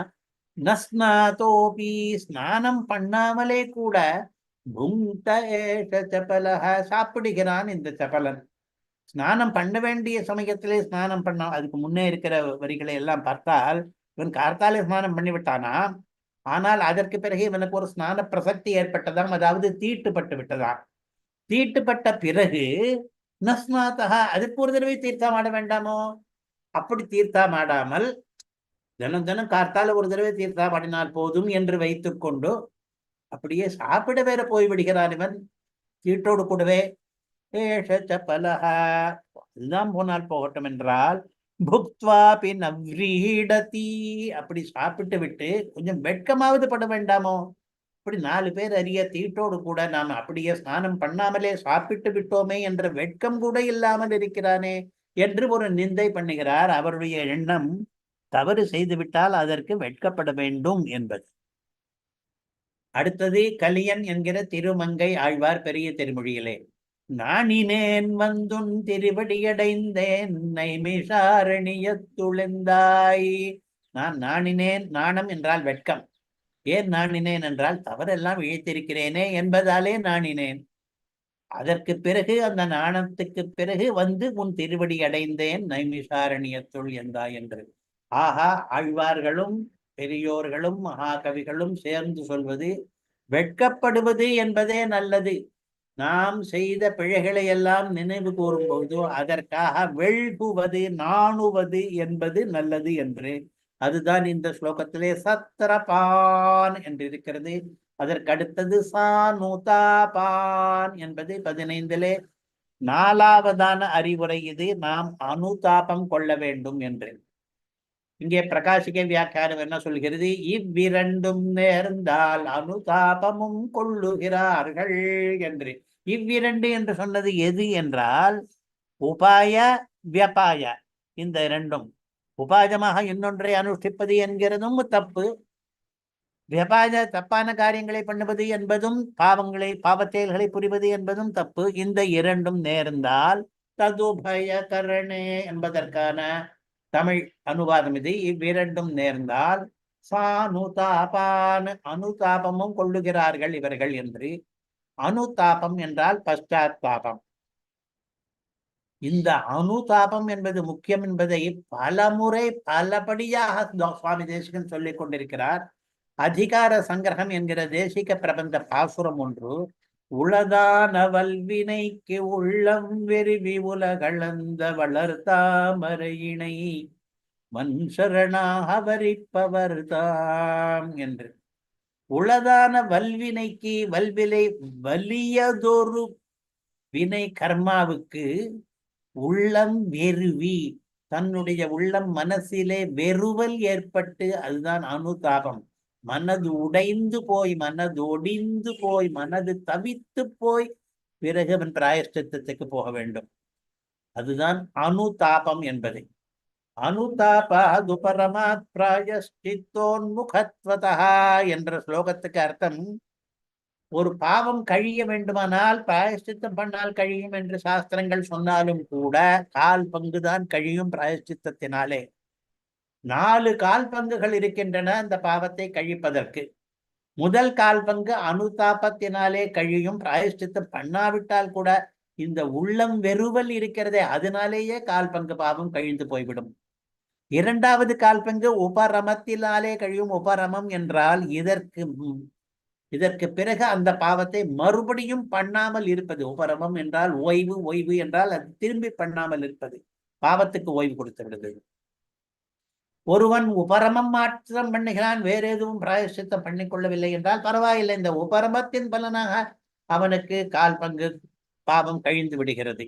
Speaker 1: நஸ்நாதோபி, ஸ்நானம் பண்ணாமலே கூட புங்க்த ஏஷ சபலஹ, சாப்பிடுகிறான் இந்த சபலன். ஸ்நானம் பண்ண வேண்டிய சமயத்திலே ஸ்நானம் பண்ண, அதுக்கு முன்னே இருக்கிற வரிகளை எல்லாம் பார்த்தால் இவன் கார்த்தாலே ஸ்நானம் பண்ணிவிட்டானா, ஆனால் அதற்கு பிறகு இவனுக்கு ஒரு ஸ்நான பிரசக்தி ஏற்பட்டதாம், அதாவது தீட்டுப்பட்டு விட்டதாம். தீட்டுப்பட்ட பிறகு நஸ்நாதா, அதுக்கு ஒரு தடவை தீர்த்தமாட வேண்டாமோ? அப்படி தீர்த்தமாடாமல் தினம் தினம் கார்த்தால ஒரு தடவை தீர்த்தமாடினால் போதும் என்று வைத்துக் கொண்டு அப்படியே சாப்பிட வேற போய்விடுகிறான் இவன் தீட்டோடு கூடவே. அதுதான் போனால் போகட்டும் என்றால் புக்த்வாபி நவ்ரீடதி, அப்படி சாப்பிட்டு விட்டு கொஞ்சம் வெட்கமாவது பட வேண்டாமோ? அப்படி 4 பேர் அறிய தீட்டோடு கூட நாம் அப்படியே ஸ்நானம் பண்ணாமலே சாப்பிட்டு விட்டோமே என்ற வெட்கம் கூட இல்லாமல் இருக்கிறானே என்று ஒரு நிந்தை பண்ணுகிறார். அவருடைய எண்ணம் தவறு செய்துவிட்டால் அதற்கு வெட்கப்பட வேண்டும் என்பது. அடுத்தது கலியன் என்கிற திருமங்கை ஆழ்வார் பெரிய திருமொழியிலே நாணினேன் வந்துன் திருவடியடைந்தேன் நைமிஷாரணியத்துளெந்தாய். நான் நாணினேன். நாணம் என்றால் வெட்கம். ஏன் நாணினேன் என்றால் தவறெல்லாம் இழைத்திருக்கிறேனே என்பதாலே நாணினேன். அதற்கு பிறகு அந்த நாணத்துக்கு பிறகு வந்து உன் திருவடி அடைந்தேன் நைமிஷாரண்யத்துள் எந்தாய் என்று. ஆஹா, ஆழ்வார்களும் பெரியோர்களும் மகாகவிகளும் சேர்ந்து சொல்வது, வெட்கப்படுவது என்பதே நல்லது. நாம் செய்த பிழைகளை எல்லாம் நினைவு கூறும்போது அதற்காக வெள்குவது நாணுவது என்பது நல்லது என்று. அதுதான் இந்த ஸ்லோகத்திலே சத்திரபான் என்று இருக்கிறது. அதற்கு அடுத்தது சானுதாபான் என்பது 15லே 4வதான அறிவுரை. இது நாம் அனுதாபம் கொள்ள வேண்டும் என்று. இங்கே பிரகாசிக்க வியாக்கியானம் என்ன சொல்கிறது? இவ்விரண்டும் நேர்ந்தால் அனுதாபமும் கொள்ளுகிறார்கள் என்று. இவ்விரண்டு என்று சொன்னது எது என்றால் உபாய வியபாய. இந்த இரண்டும் உபாயமாக இன்னொன்றை அனுஷ்டிப்பது என்கிறதும் தப்பு, வியபாய தப்பான காரியங்களை பண்ணுவது என்பதும், பாவச்செயல்களை புரிவது என்பதும் தப்பு. இந்த இரண்டும் நேர்ந்தால் ததுபய கரணே என்பதற்கான தமிழ் அனுவாதம் இது. இவ்விரண்டும் நேர்ந்தால் சானுதாபான் அனுதாபமும் கொள்ளுகிறார்கள் இவர்கள் என்று. அனுதாபம் என்றால் பశ్చాத்தாபம். இந்த அனுதாபம் என்பது முக்கியம் என்பதை பலமுறை பலபடியாக சுவாமி தேசிகன் சொல்லிக் கொண்டிருக்கிறார். அதிகார சங்கிரகம் என்கிற தேசிக பிரபந்த பாசுரம் ஒன்று, உளதான வல்வினைக்கு உள்ளம் வெறுவி உலகளந்த வளர்த்தாமரையினை மன்சரணாக வரிப்பவர் தாம் என்று. உளதான வல்வினைக்கு, வல்விலை வலியதொரு வினை கர்மாவுக்கு உள்ளம் வெறுவி, தன்னுடைய உள்ளம் மனசிலே வெறுவல் ஏற்பட்டு, அதுதான் அனுதாபம். மனது உடைந்து போய், மனது ஒடிந்து போய், மனது தவித்து போய் பிறகு அவன் பிராயஷ்சித்தத்துக்கு போக வேண்டும். அதுதான் அனுதாபம் என்பது. அனுதாபாதுபரமாத் பிராயஷ்சித்தோன்முகத்வதா என்ற ஸ்லோகத்துக்கு அர்த்தம், ஒரு பாவம் கழிய வேண்டுமானால் பிராயஷ்சித்தம் பண்ணால் கழியும் என்று சாஸ்திரங்கள் சொன்னாலும் கூட 1/4 பங்குதான் கழியும் பிராயஷ்சித்தத்தினாலே. 4 கால் பங்குகள் இருக்கின்றன அந்த பாவத்தை கழிப்பதற்கு. முதல் 1/4 பங்கு அனுதாபத்தினாலே கழியும். பிராயஷ்சித்தம் பண்ணாவிட்டால் கூட இந்த உள்ளம் வெறுவல் இருக்கிறதே, அதனாலேயே 1/4 பங்கு பாவம் கழிந்து போய்விடும். 2வது 1/4 பங்கு உபரமத்தினாலே கழியும். உபரமம் என்றால் இதற்கு பிறகு அந்த பாவத்தை மறுபடியும் பண்ணாமல் இருப்பது. உபரமம் என்றால் ஓய்வு, ஓய்வு என்றால் அது திரும்பி பண்ணாமல் இருப்பது. பாவத்துக்கு ஓய்வு கொடுத்து விடுது. ஒருவன் உபரமம் மாற்றம் பண்ணுகிறான், வேற எதுவும் பிராயஷ்சித்தம் பண்ணிக்கொள்ளவில்லை என்றால் பரவாயில்லை, இந்த உபரமத்தின் பலனாக அவனுக்கு 1/4 பங்கு பாவம் கழிந்து விடுகிறது.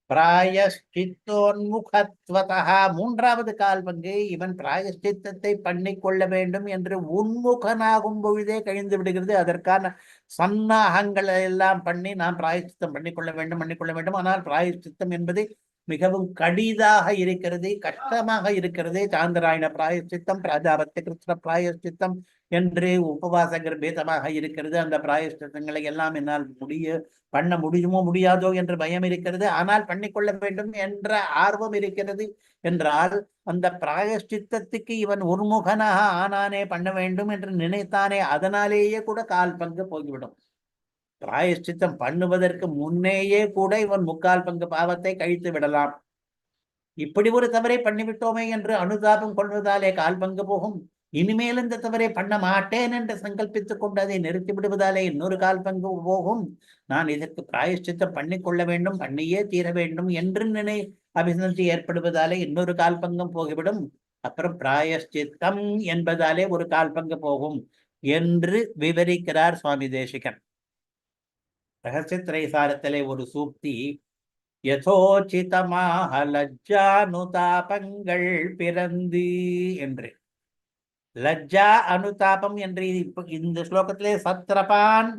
Speaker 1: பிராயஷ்சித்தோன்முகத்வதா 3வது 1/4 பங்கு இவன் பிராயஷ்சித்தத்தை பண்ணிக்கொள்ள வேண்டும் என்று உன்முகனாகும் பொழுதே கழிந்து விடுகிறது. அதற்கான சன்னாகங்களை எல்லாம் பண்ணி நாம் பிராயஷ்சித்தம் பண்ணிக்கொள்ள வேண்டும். ஆனால் பிராயஷ்சித்தம் என்பது மிகவும் கடிதாக இருக்கிறது, கஷ்டமாக இருக்கிறது. சாந்திராயண பிராயஷ்சித்தம், பிராஜாபத்திய கிருஷ்ண பிராயஷ்சித்தம் என்று உபவாச கர்ப்பேதமாக இருக்கிறது. அந்த பிராயஷ்சித்தங்களை எல்லாம் என்னால் பண்ண முடியுமோ முடியாதோ என்று பயம் இருக்கிறது. ஆனால் பண்ணிக்கொள்ள வேண்டும் என்ற ஆர்வம் இருக்கிறது என்றால் அந்த பிராயஷ்சித்தத்துக்கு இவன் உன்முகனாக ஆனானே, பண்ண வேண்டும் என்று நினைத்தானே, அதனாலேயே கூட 1/4 பங்கு போய்விடும். பிராயஷ்சித்தம் பண்ணுவதற்கு முன்னேயே கூட இவன் 3/4 பங்கு பாவத்தை கழித்து விடலாம். இப்படி ஒரு தவறை பண்ணிவிட்டோமே என்று அனுதாபம் கொள்வதாலே 1/4 பங்கு போகும். இனிமேல் இந்த தவறை பண்ண மாட்டேன் என்று சங்கல்பித்துக் கொண்டு அதை நிறுத்தி விடுவதாலே இன்னொரு 1/4 பங்கு போகும். நான் இதற்கு பிராயஷ்சித்தம் பண்ணிக்கொள்ள வேண்டும், பண்ணியே தீர வேண்டும் என்று அபிசந்தி ஏற்படுவதாலே இன்னொரு 1/4 பங்கும் போய்விடும். அப்புறம் பிராயஷ்சித்தம் என்பதாலே ஒரு 1/4 பங்கு போகும் என்று விவரிக்கிறார் சுவாமி தேசிகன். ரகசியத்திரைசாரத்திலே ஒரு சூக்தி, யதோச்சிதமாக லஜ்ஜானுதாபங்கள் பிறந்து என்று. லஜ்ஜா அனுதாபம் என்று இந்த ஸ்லோகத்திலே சத்ரபான்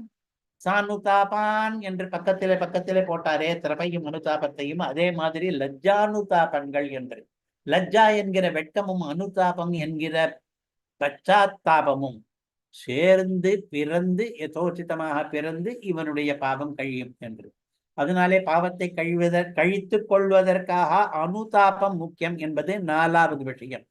Speaker 1: சானுதாபான் என்று பக்கத்திலே போட்டாரே, திரபையும் அனுதாபத்தையும், அதே மாதிரி லஜ்ஜானுதாபங்கள் என்று. லஜ்ஜா என்கிற வெட்கமும் அனுதாபம் என்கிற பச்சாத்தாபமும் சேர்ந்து பிறந்து யதோச்சிதமாக பிறந்து இவனுடைய பாவம் கழியும் என்று. அதனாலே பாவத்தை கழித்துக் கொள்வதற்காக அனுதாபம் முக்கியம் என்பது 4வது விஷயம்.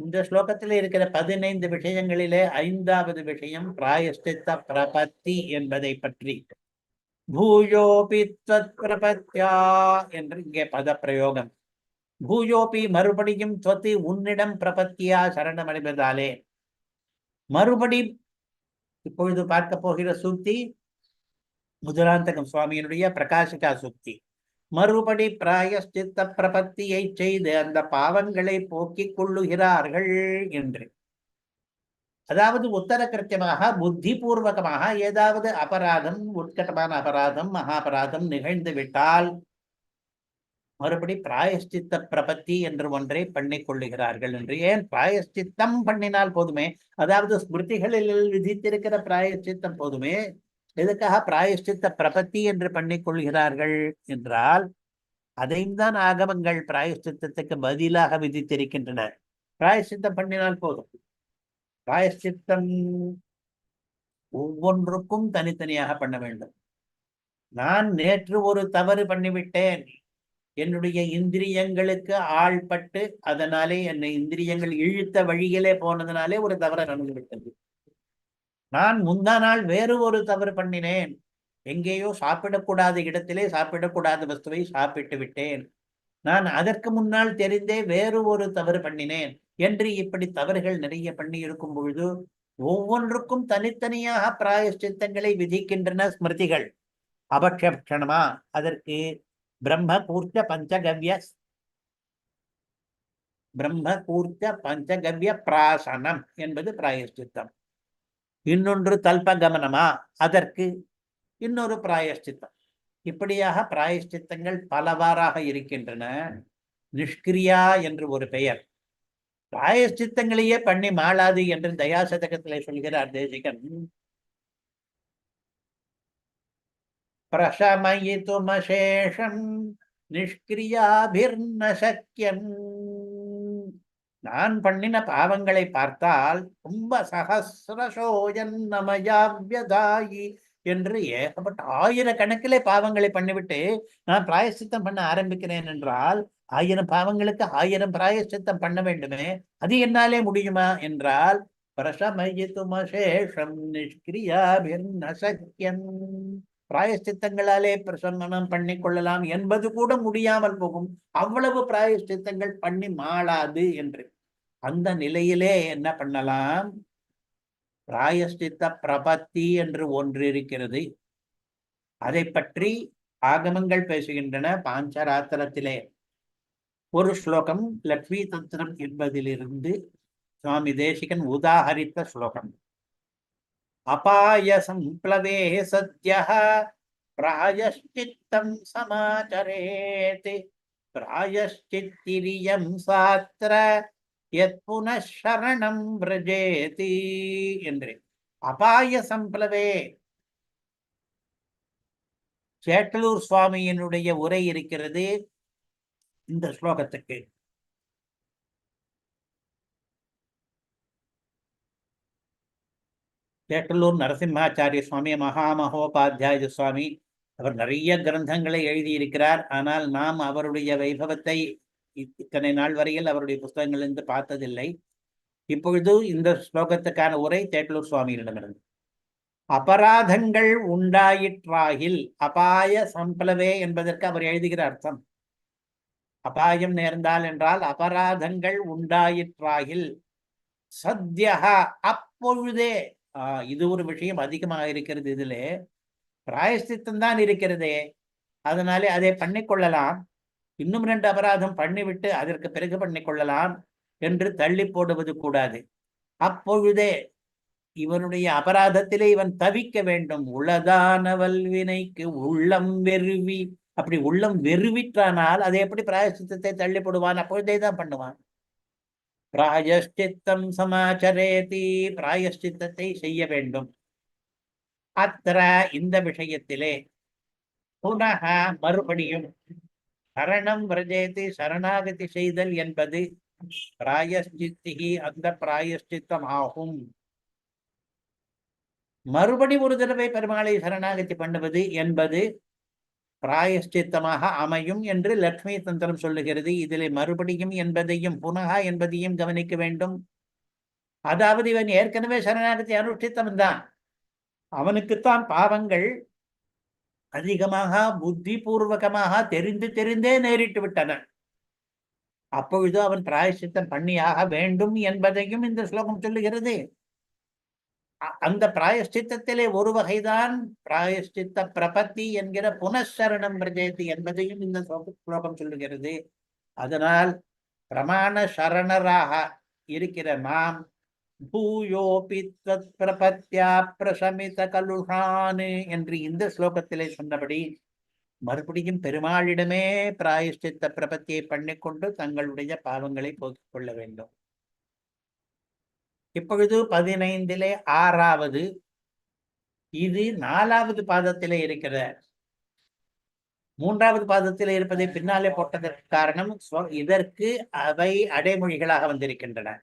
Speaker 1: இந்த ஸ்லோகத்தில் இருக்கிற 15 விஷயங்களிலே 5வது விஷயம் பிராயஷ்சித்த பிரபத்தி என்பதை பற்றி. பூயோபி பிரபத்யா என்று இங்கே பத பிரயோகம். பூயோபி மறுபடியும் தொத்து உன்னிடம் பிரபத்தியா சரணமடைவதாலே. மறுபடி இப்பொழுது பார்க்க போகிற சூக்தி முதலாந்தகம் சுவாமியினுடைய பிரகாசிகா சூக்தி. மறுபடி பிராயஷ்சித்த பிரபத்தியை செய்து அந்த பாவங்களை போக்கிக் கொள்ளுகிறார்கள் என்று. அதாவது உத்தர கிருத்தியமாக புத்திபூர்வகமாக ஏதாவது அபராதம், உட்கட்டமான அபராதம், மகாபராதம் நிகழ்ந்து விட்டால் மறுபடி பிராயஷ்சித்த பிரபத்தி என்று ஒன்றை பண்ணிக் கொள்ளுகிறார்கள் என்று. ஏன் பிராயஷ்சித்தம் பண்ணினால் போதுமே, அதாவது ஸ்மிருதிகளில் விதித்திருக்கிற பிராயஷ்சித்தம் போதுமே, எதுக்காக பிராயஷ்சித்த பிரபத்தி என்று பண்ணிக் கொள்கிறார்கள் என்றால் அதையும் தான் ஆகமங்கள் பிராயஷ்சித்தத்துக்கு பதிலாக விதித்திருக்கின்றன. பிராயஷ்சித்தம் பண்ணினால் போதும். பிராயஷ்சித்தம் ஒவ்வொன்றுக்கும் தனித்தனியாக பண்ண வேண்டும். நான் நேற்று ஒரு தவறு பண்ணிவிட்டேன், என்னுடைய இந்திரியங்களுக்கு ஆள்பட்டு அதனாலே என்னை இந்திரியங்கள் இழுத்த வழியிலே போனதுனாலே ஒரு தவறு நடந்துவிட்டது. நான் முந்தா நாள் வேறு ஒரு தவறு பண்ணினேன், எங்கேயோ சாப்பிடக்கூடாத இடத்திலே சாப்பிடக்கூடாத வஸ்துவை சாப்பிட்டு விட்டேன். நான் அதற்கு முன்னால் தெரிந்தே வேறு ஒரு தவறு பண்ணினேன் என்று இப்படி தவறுகள் நிறைய பண்ணி இருக்கும் பொழுது ஒவ்வொன்றுக்கும் தனித்தனியாக பிராயஷ்சித்தங்களை விதிக்கின்றன ஸ்மிருதிகள். அபக்ஷணமா அதற்கு பிரம்மகூர்த்த பஞ்சகவ்ய பிராசனம் என்பது பிராயஷ்சித்தம். இன்னொன்று தல்பகமனமா அதற்கு இன்னொரு பிராயஷ்சித்தம். இப்படியாக பிராயஷ்சித்தங்கள் பலவாறாக இருக்கின்றன. நிஷ்கிரியா என்று ஒரு பெயர். பிராயஷ்சித்தங்களையே பண்ணி மாளாது என்று தயாசதகத்திலே சொல்கிறார் தேசிகன். பிரசமயிதுமசேஷம் நிஷ்கிரியாபிர்ன சக்கியம். நான் பண்ணின பாவங்களை பார்த்தால் கும்ப சகசிரசோயன் நமயாவியதாயி என்று ஏகப்பட்ட 1000 கணக்கிலே பாவங்களை பண்ணிவிட்டு நான் பிராயஷ்சித்தம் பண்ண ஆரம்பிக்கிறேன் என்றால் 1000 பாவங்களுக்கு 1000 பிராயஷ்சித்தம் பண்ண வேண்டுமே, அது என்னாலே முடியுமா என்றால் பிரசமயிதுமசேஷம் நிஷ்கிரியாபிர்ன சக்கியம். பிராயஷ்சித்தங்களாலே பிரசமனம் பண்ணி கொள்ளலாம் என்பது கூட முடியாமல் போகும், அவ்வளவு பிராயஷ்சித்தங்கள் பண்ணி மாளாது என்று. அந்த நிலையிலே என்ன பண்ணலாம், பிராயஷ்சித்த பிரபத்தி என்று ஒன்று இருக்கிறது. அதை பற்றி ஆகமங்கள் பேசுகின்றன. பாஞ்சராத்திரத்திலே ஒரு ஸ்லோகம் லக்ஷ்மி தந்திரம் என்பதிலிருந்து சுவாமி தேசிகன் உதாகரித்த ஸ்லோகம். அபாய சம்ப்ளவே சத்யः பிராயஷ்சித்தம் சமாச்சரேத் பிராயஷ்சித்திரியம் சாத்ர யத் புனః சரணம் விரஜேதி என்று. அபாய சம்ப்ளவே சேட்டலூர் சுவாமியினுடைய உரை இருக்கிறது இந்த ஸ்லோகத்துக்கு. சேட்டலூர் நரசிம்மாச்சாரிய சுவாமி, மகாமகோபாத்தியாய சுவாமி, அவர் நிறைய கிரந்தங்களை எழுதியிருக்கிறார். ஆனால் நாம் அவருடைய வைபவத்தை இத்தனை நாள் வரையில் அவருடைய புஸ்தகங்களிலிருந்து பார்த்ததில்லை. இப்பொழுது இந்த ஸ்லோகத்துக்கான உரை சேட்டலூர் சுவாமியிடமிருந்து. அபராதங்கள் உண்டாயிற்றாகில், அபாய சம்பளவே என்பதற்கு அவர் எழுதுகிற அர்த்தம், அபாயம் நேர்ந்தால் என்றால் அபராதங்கள் உண்டாயிற்றாகில் சத்யஹா அப்பொழுதே. இது ஒரு விஷயம் அதிகமாக இருக்கிறது. இதிலே பிராயஷ்சித்தம் தான் இருக்கிறதே, அதனாலே அதை பண்ணிக்கொள்ளலாம். இன்னும் 2 அபராதம் பண்ணிவிட்டு அதற்கு பிறகு பண்ணிக்கொள்ளலாம் என்று தள்ளி போடுவது கூடாது. அப்பொழுதே இவனுடைய அபராதத்திலே இவன் தவிக்க வேண்டும். உளதான வல்வினைக்கு உள்ளம் வெறுவி. அப்படி உள்ளம் வெறுவிற்றானால் அதை எப்படி பிராயஷ்சித்தத்தை தள்ளி போடுவான்? அப்பொழுதே தான் பண்ணுவான். பிராயஷ்சித்தம் சமாச்சரேதி, பிராயஷ்சித்தத்தை செய்ய வேண்டும். அத்திர இந்த விஷயத்திலே புனக மறுபடியும் சரணம் விரஜேதி சரணாகதி செய்தல் என்பது பிராயஷ்சித்தி, அந்த பிராயஷ்சித்தம் ஆகும். மறுபடி ஒரு தடவை பெருமாளை சரணாகதி பண்ணுவது என்பது பிராயஷ்சித்தமாக அமையும் என்று லட்சுமி தந்திரம் சொல்லுகிறது. இதில் மறுபடியும் என்பதையும் புனகா என்பதையும் கவனிக்க வேண்டும். அதாவது இவன் ஏற்கனவே சரணாகதி அனுஷ்டித்தவன் தான், அவனுக்குத்தான் பாவங்கள் அதிகமாக புத்தி பூர்வகமாக தெரிந்து தெரிந்தே நேரிட்டு விட்டன. அப்பொழுது அவன் பிராயஷ்சித்தம் பண்ணியாக வேண்டும் என்பதையும் இந்த ஸ்லோகம் சொல்லுகிறது. அந்த பிராயஷ்சித்தத்திலே ஒரு வகைதான் பிராயஷ்சித்த பிரபத்தி என்கிற புனഃசரணம் பிரஜேதி என்பதையும் இந்த ஸ்லோகம் சொல்லுகிறது. அதனால் பிரமாண சரணராக இருக்கிற நாம் பூயோபி தத் பிரபத்யா பிரசமித கலுஷானு என்று இந்த ஸ்லோகத்திலே சொன்னபடி மறுபடியும் பெருமாளிடமே பிராயஷ்சித்த பிரபத்தியை பண்ணிக்கொண்டு தங்களுடைய பாவங்களை போக்கிக் கொள்ள வேண்டும். இப்பொழுது 15 6வது, இது 4வது பாதத்திலே இருக்கிற. 3வது பாதத்திலே இருப்பதை பின்னாலே போட்டதற்கு காரணம் இதற்கு அவை அடைமொழிகளாக வந்திருக்கின்றன.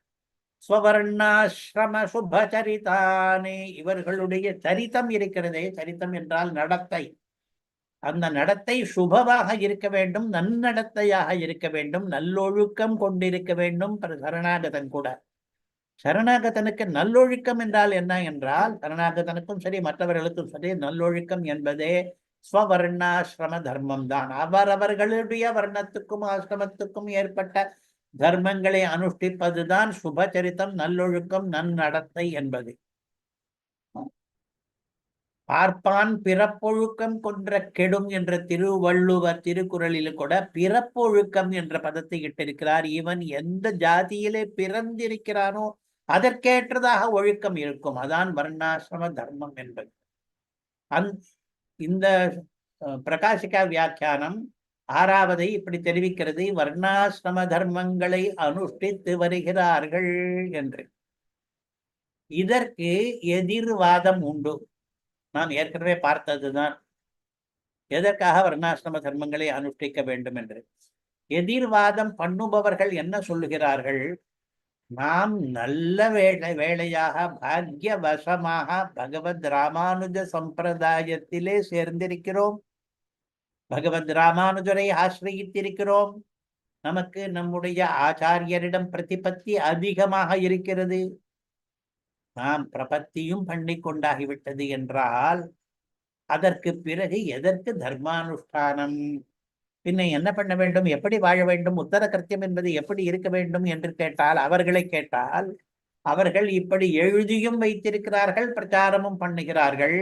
Speaker 1: ஸ்வவர்ணாசிரம சுபச்சரிதானே, இவர்களுடைய சரித்தம் இருக்கிறதே, சரித்தம் என்றால் நடத்தை. அந்த நடத்தை சுபமாக இருக்க வேண்டும், நன்னடத்தையாக இருக்க வேண்டும், நல்லொழுக்கம் கொண்டிருக்க வேண்டும். சரணாகதன் கூட, சரணாகதனுக்கு நல்லொழுக்கம் என்றால் என்ன என்றால், சரணாகதனுக்கும் சரி மற்றவர்களுக்கும் சரி நல்லொழுக்கம் என்பதே ஸ்வவர்ணாசிரம தர்மம் தான். அவரவர்களுடைய வர்ணத்துக்கும் ஆசிரமத்துக்கும் ஏற்பட்ட தர்மங்களை அனுஷ்டிப்பதுதான் சுபச்சரித்தம், நல்லொழுக்கம், நன்னடத்தை என்பது. பார்ப்பான் பிறப்பொழுக்கம் கொன்ற கெடும் என்ற திருவள்ளுவர் திருக்குறளில் கூட பிறப்பொழுக்கம் என்ற பதத்தை இட்டிருக்கிறார். இவன் எந்த ஜாதியிலே பிறந்திருக்கிறானோ அதற்கேற்றதாக ஒழுக்கம் இருக்கும். அதான் வர்ணாசிரம தர்மம் என்பது. இந்த பிரகாசிகா வியாக்கியானம் 6வதை இப்படி தெரிவிக்கிறது, வர்ணாசிரம தர்மங்களை அனுஷ்டித்து வருகிறார்கள் என்று. இதற்கு எதிர்வாதம் உண்டு. நான் ஏற்கனவே பார்த்ததுதான் எதற்காக வர்ணாசிரம தர்மங்களை அனுஷ்டிக்க வேண்டும் என்று. எதிர்வாதம் பண்ணுபவர்கள் என்ன சொல்லுகிறார்கள், நாம் நல்ல வேளையாக பாக்யவசமாக பகவத் ராமானுஜ சம்பிரதாயத்திலே சேர்ந்திருக்கிறோம், பகவத் ராமானுஜரை ஆசிரியித்திருக்கிறோம், நமக்கு நம்முடைய ஆச்சாரியரிடம் பிரதிபத்தி அதிகமாக இருக்கிறது, நாம் பிரபத்தியும் பண்ணி கொண்டாகிவிட்டது என்றால் அதற்கு பிறகு எதற்கு தர்மானுஷ்டானம்? பின்ன என்ன பண்ண வேண்டும், எப்படி வாழ வேண்டும், உத்தர கர்த்தியம் என்பது எப்படி இருக்க வேண்டும் என்று கேட்டால், அவர்களை கேட்டால் அவர்கள் இப்படி எழுதியும் வைத்திருக்கிறார்கள், பிரச்சாரமும் பண்ணுகிறார்கள்.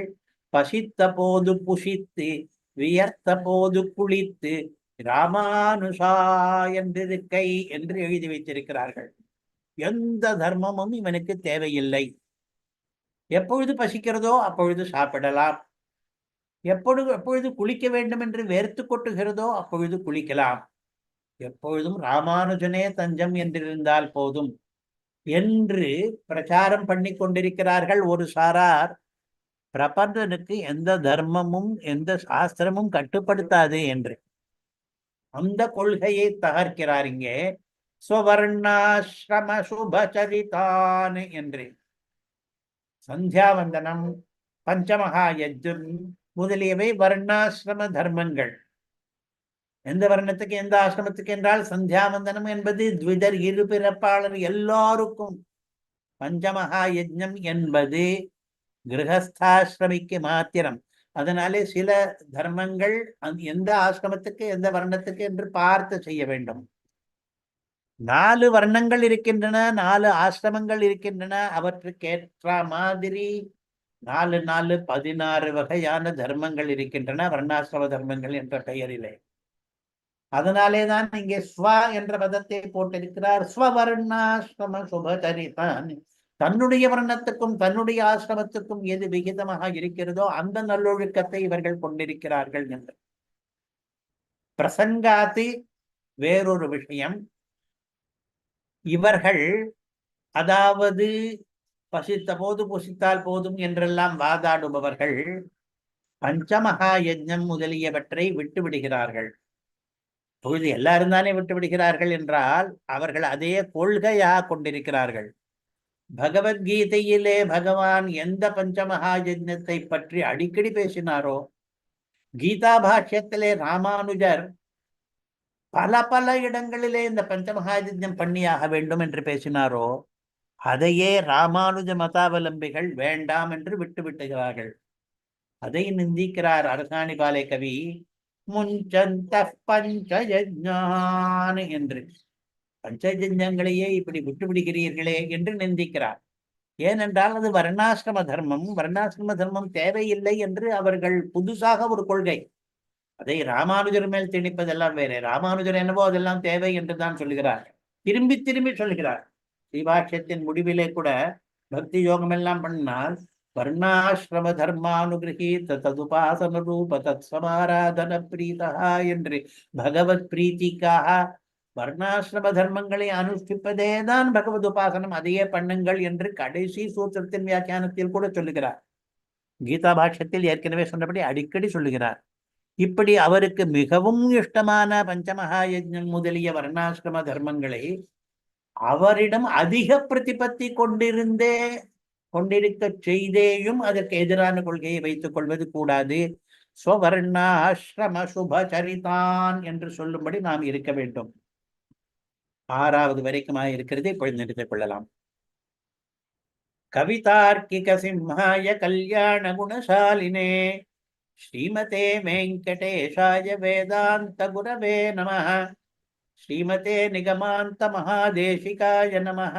Speaker 1: பசித்த போது புசித்து, வியர்த்த போது குளித்து, ராமானுஷா என்றிருக்கை என்று எழுதி வைத்திருக்கிறார்கள். எந்த தர்மமும் இவனுக்கு தேவையில்லை. எப்பொழுது பசிக்கிறதோ அப்பொழுது சாப்பிடலாம், எப்பொழுது குளிக்க வேண்டும் என்று வேர்த்து கொட்டுகிறதோ அப்பொழுது குளிக்கலாம், எப்பொழுதும் ராமானுஜனே தஞ்சம் என்றிருந்தால் போதும் என்று பிரச்சாரம் பண்ணி கொண்டிருக்கிறார்கள். ஒரு சாரார் பிரபந்தனுக்கு எந்த தர்மமும் எந்த சாஸ்திரமும் கட்டுப்படுத்தாது என்று அந்த கொள்கையை தகர்க்கிறார் இங்கே. ஸ்வவர்ணாசிரம சுபச்சரிதான் என்று சந்தியாவந்தனம், பஞ்சமகா யஜ்ஞம் முதலியவை வர்ணாசிரம தர்மங்கள். எந்த வர்ணத்துக்கு எந்த ஆசிரமத்துக்கு என்றால், சந்தியாவந்தனம் என்பது த்விதர் இருபிறப்பாளர் எல்லாருக்கும், பஞ்சமகா யஜ்ஞம் என்பது கிரகஸ்தாசிரமிக்கு மாத்திரம். அதனாலே சில தர்மங்கள் எந்த ஆசிரமத்துக்கு எந்த வர்ணத்துக்கு என்று பார்த்து செய்ய வேண்டும். 4 வர்ணங்கள் இருக்கின்றன, 4 ஆசிரமங்கள் இருக்கின்றன, அவற்றுக்கேற்ற மாதிரி 4 4 16 வகையான தர்மங்கள் இருக்கின்றன, வர்ணாசிரம தர்மங்கள் என்ற பெயரிலே. அதனாலே தான் இங்கே ஸ்வ என்ற பதத்தை போட்டிருக்கிறார். ஸ்வவர்ணாசிரம சுபச்சரிதான், தன்னுடைய வர்ணத்துக்கும் தன்னுடைய ஆசிரமத்துக்கும் எது விகிதமாக இருக்கிறதோ அந்த நல்லொழுக்கத்தை இவர்கள் கொண்டிருக்கிறார்கள் என்று. பிரசங்காதி வேறொரு விஷயம். இவர்கள் அதாவது பசித்த போது புசித்தால் போதும் என்றெல்லாம் வாதாடுபவர்கள் பஞ்சமகா யஜ்ஞம் முதலியவற்றை விட்டு விடுகிறார்கள். பொழுது எல்லாரும் தானே விட்டு விடுகிறார்கள் என்றால் அவர்கள் அதே கொள்கையாக கொண்டிருக்கிறார்கள். பகவத்கீதையிலே பகவான் எந்த பஞ்சமகாயஜ்ஞத்தை பற்றி அடிக்கடி பேசினாரோ, கீதா பாஷ்யத்திலே ராமானுஜர் பல பல இடங்களிலே இந்த பஞ்சமகாயஜ்ஞம் பண்ணியாக வேண்டும் என்று பேசினாரோ, அதையே ராமானுஜ மதாவலம்பிகள் வேண்டாம் என்று விட்டு விட்டுகிறார்கள். அதை நிந்திக்கிறார் அரசாணிபாலை கவி. முஞ்சந்த பஞ்சயஜ்ஞான் என்று, பஞ்சயஜ்ஞங்களையே இப்படி விட்டு விடுகிறீர்களே என்று நிந்திக்கிறார். ஏனென்றால் அது வர்ணாசிரம தர்மம். வர்ணாசிரம தர்மம் தேவையில்லை என்று அவர்கள் புதுசாக ஒரு கொள்கை. அதை ராமானுஜர் மேல் திணிப்பதெல்லாம் வேற. ராமானுஜர் என்னவோ அதெல்லாம் தேவை என்று தான் சொல்லுகிறார், திரும்பி திரும்பி சொல்கிறார். ஸ்ரீபாஷ்யத்தின் முடிவிலே கூட பக்தி யோகம் எல்லாம் பண்ணால் வர்ணாசிரம தர்மானுகிரகீத ததுபாசன ரூப தத் சமாராதன பிரீதா என்று பகவத் பிரீத்திக்காக வர்ணாசிரம தர்மங்களை அனுஷ்டிப்பதே தான் பகவத் உபாசனம், அதையே பண்ணுங்கள் என்று கடைசி சூத்திரத்தின் வியாக்கியானத்தில் கூட சொல்லுகிறார். கீதா பாஷ்யத்தில் ஏற்கனவே சொன்னபடி அடிக்கடி சொல்லுகிறார். இப்படி அவருக்கு மிகவும் இஷ்டமான பஞ்சமகா யஜ்ஞம் முதலிய வர்ணாசிரம தர்மங்களை அவரிடம் அதிக பிரதிபத்தி கொண்டிருக்க செய்தேயும் அதற்கு எதிரான கொள்கையை வைத்துக் கொள்வது கூடாது. ஸ்வவர்ணாசிரம சுபச்சரிதான் என்று சொல்லும்படி நாம் இருக்க வேண்டும். 6வது வரைக்குமாக இருக்கிறது, இப்பொழுது நிறுத்திக் கொள்ளலாம். கவிதார்க்கிக சிம்ஹாய கல்யாண குணசாலினே ஸ்ரீமதே வெங்கடேஷாய வேதாந்த குரவே நமः. ஸ்ரீமதே நிகமாந்த மகாதேசிகாய நமः.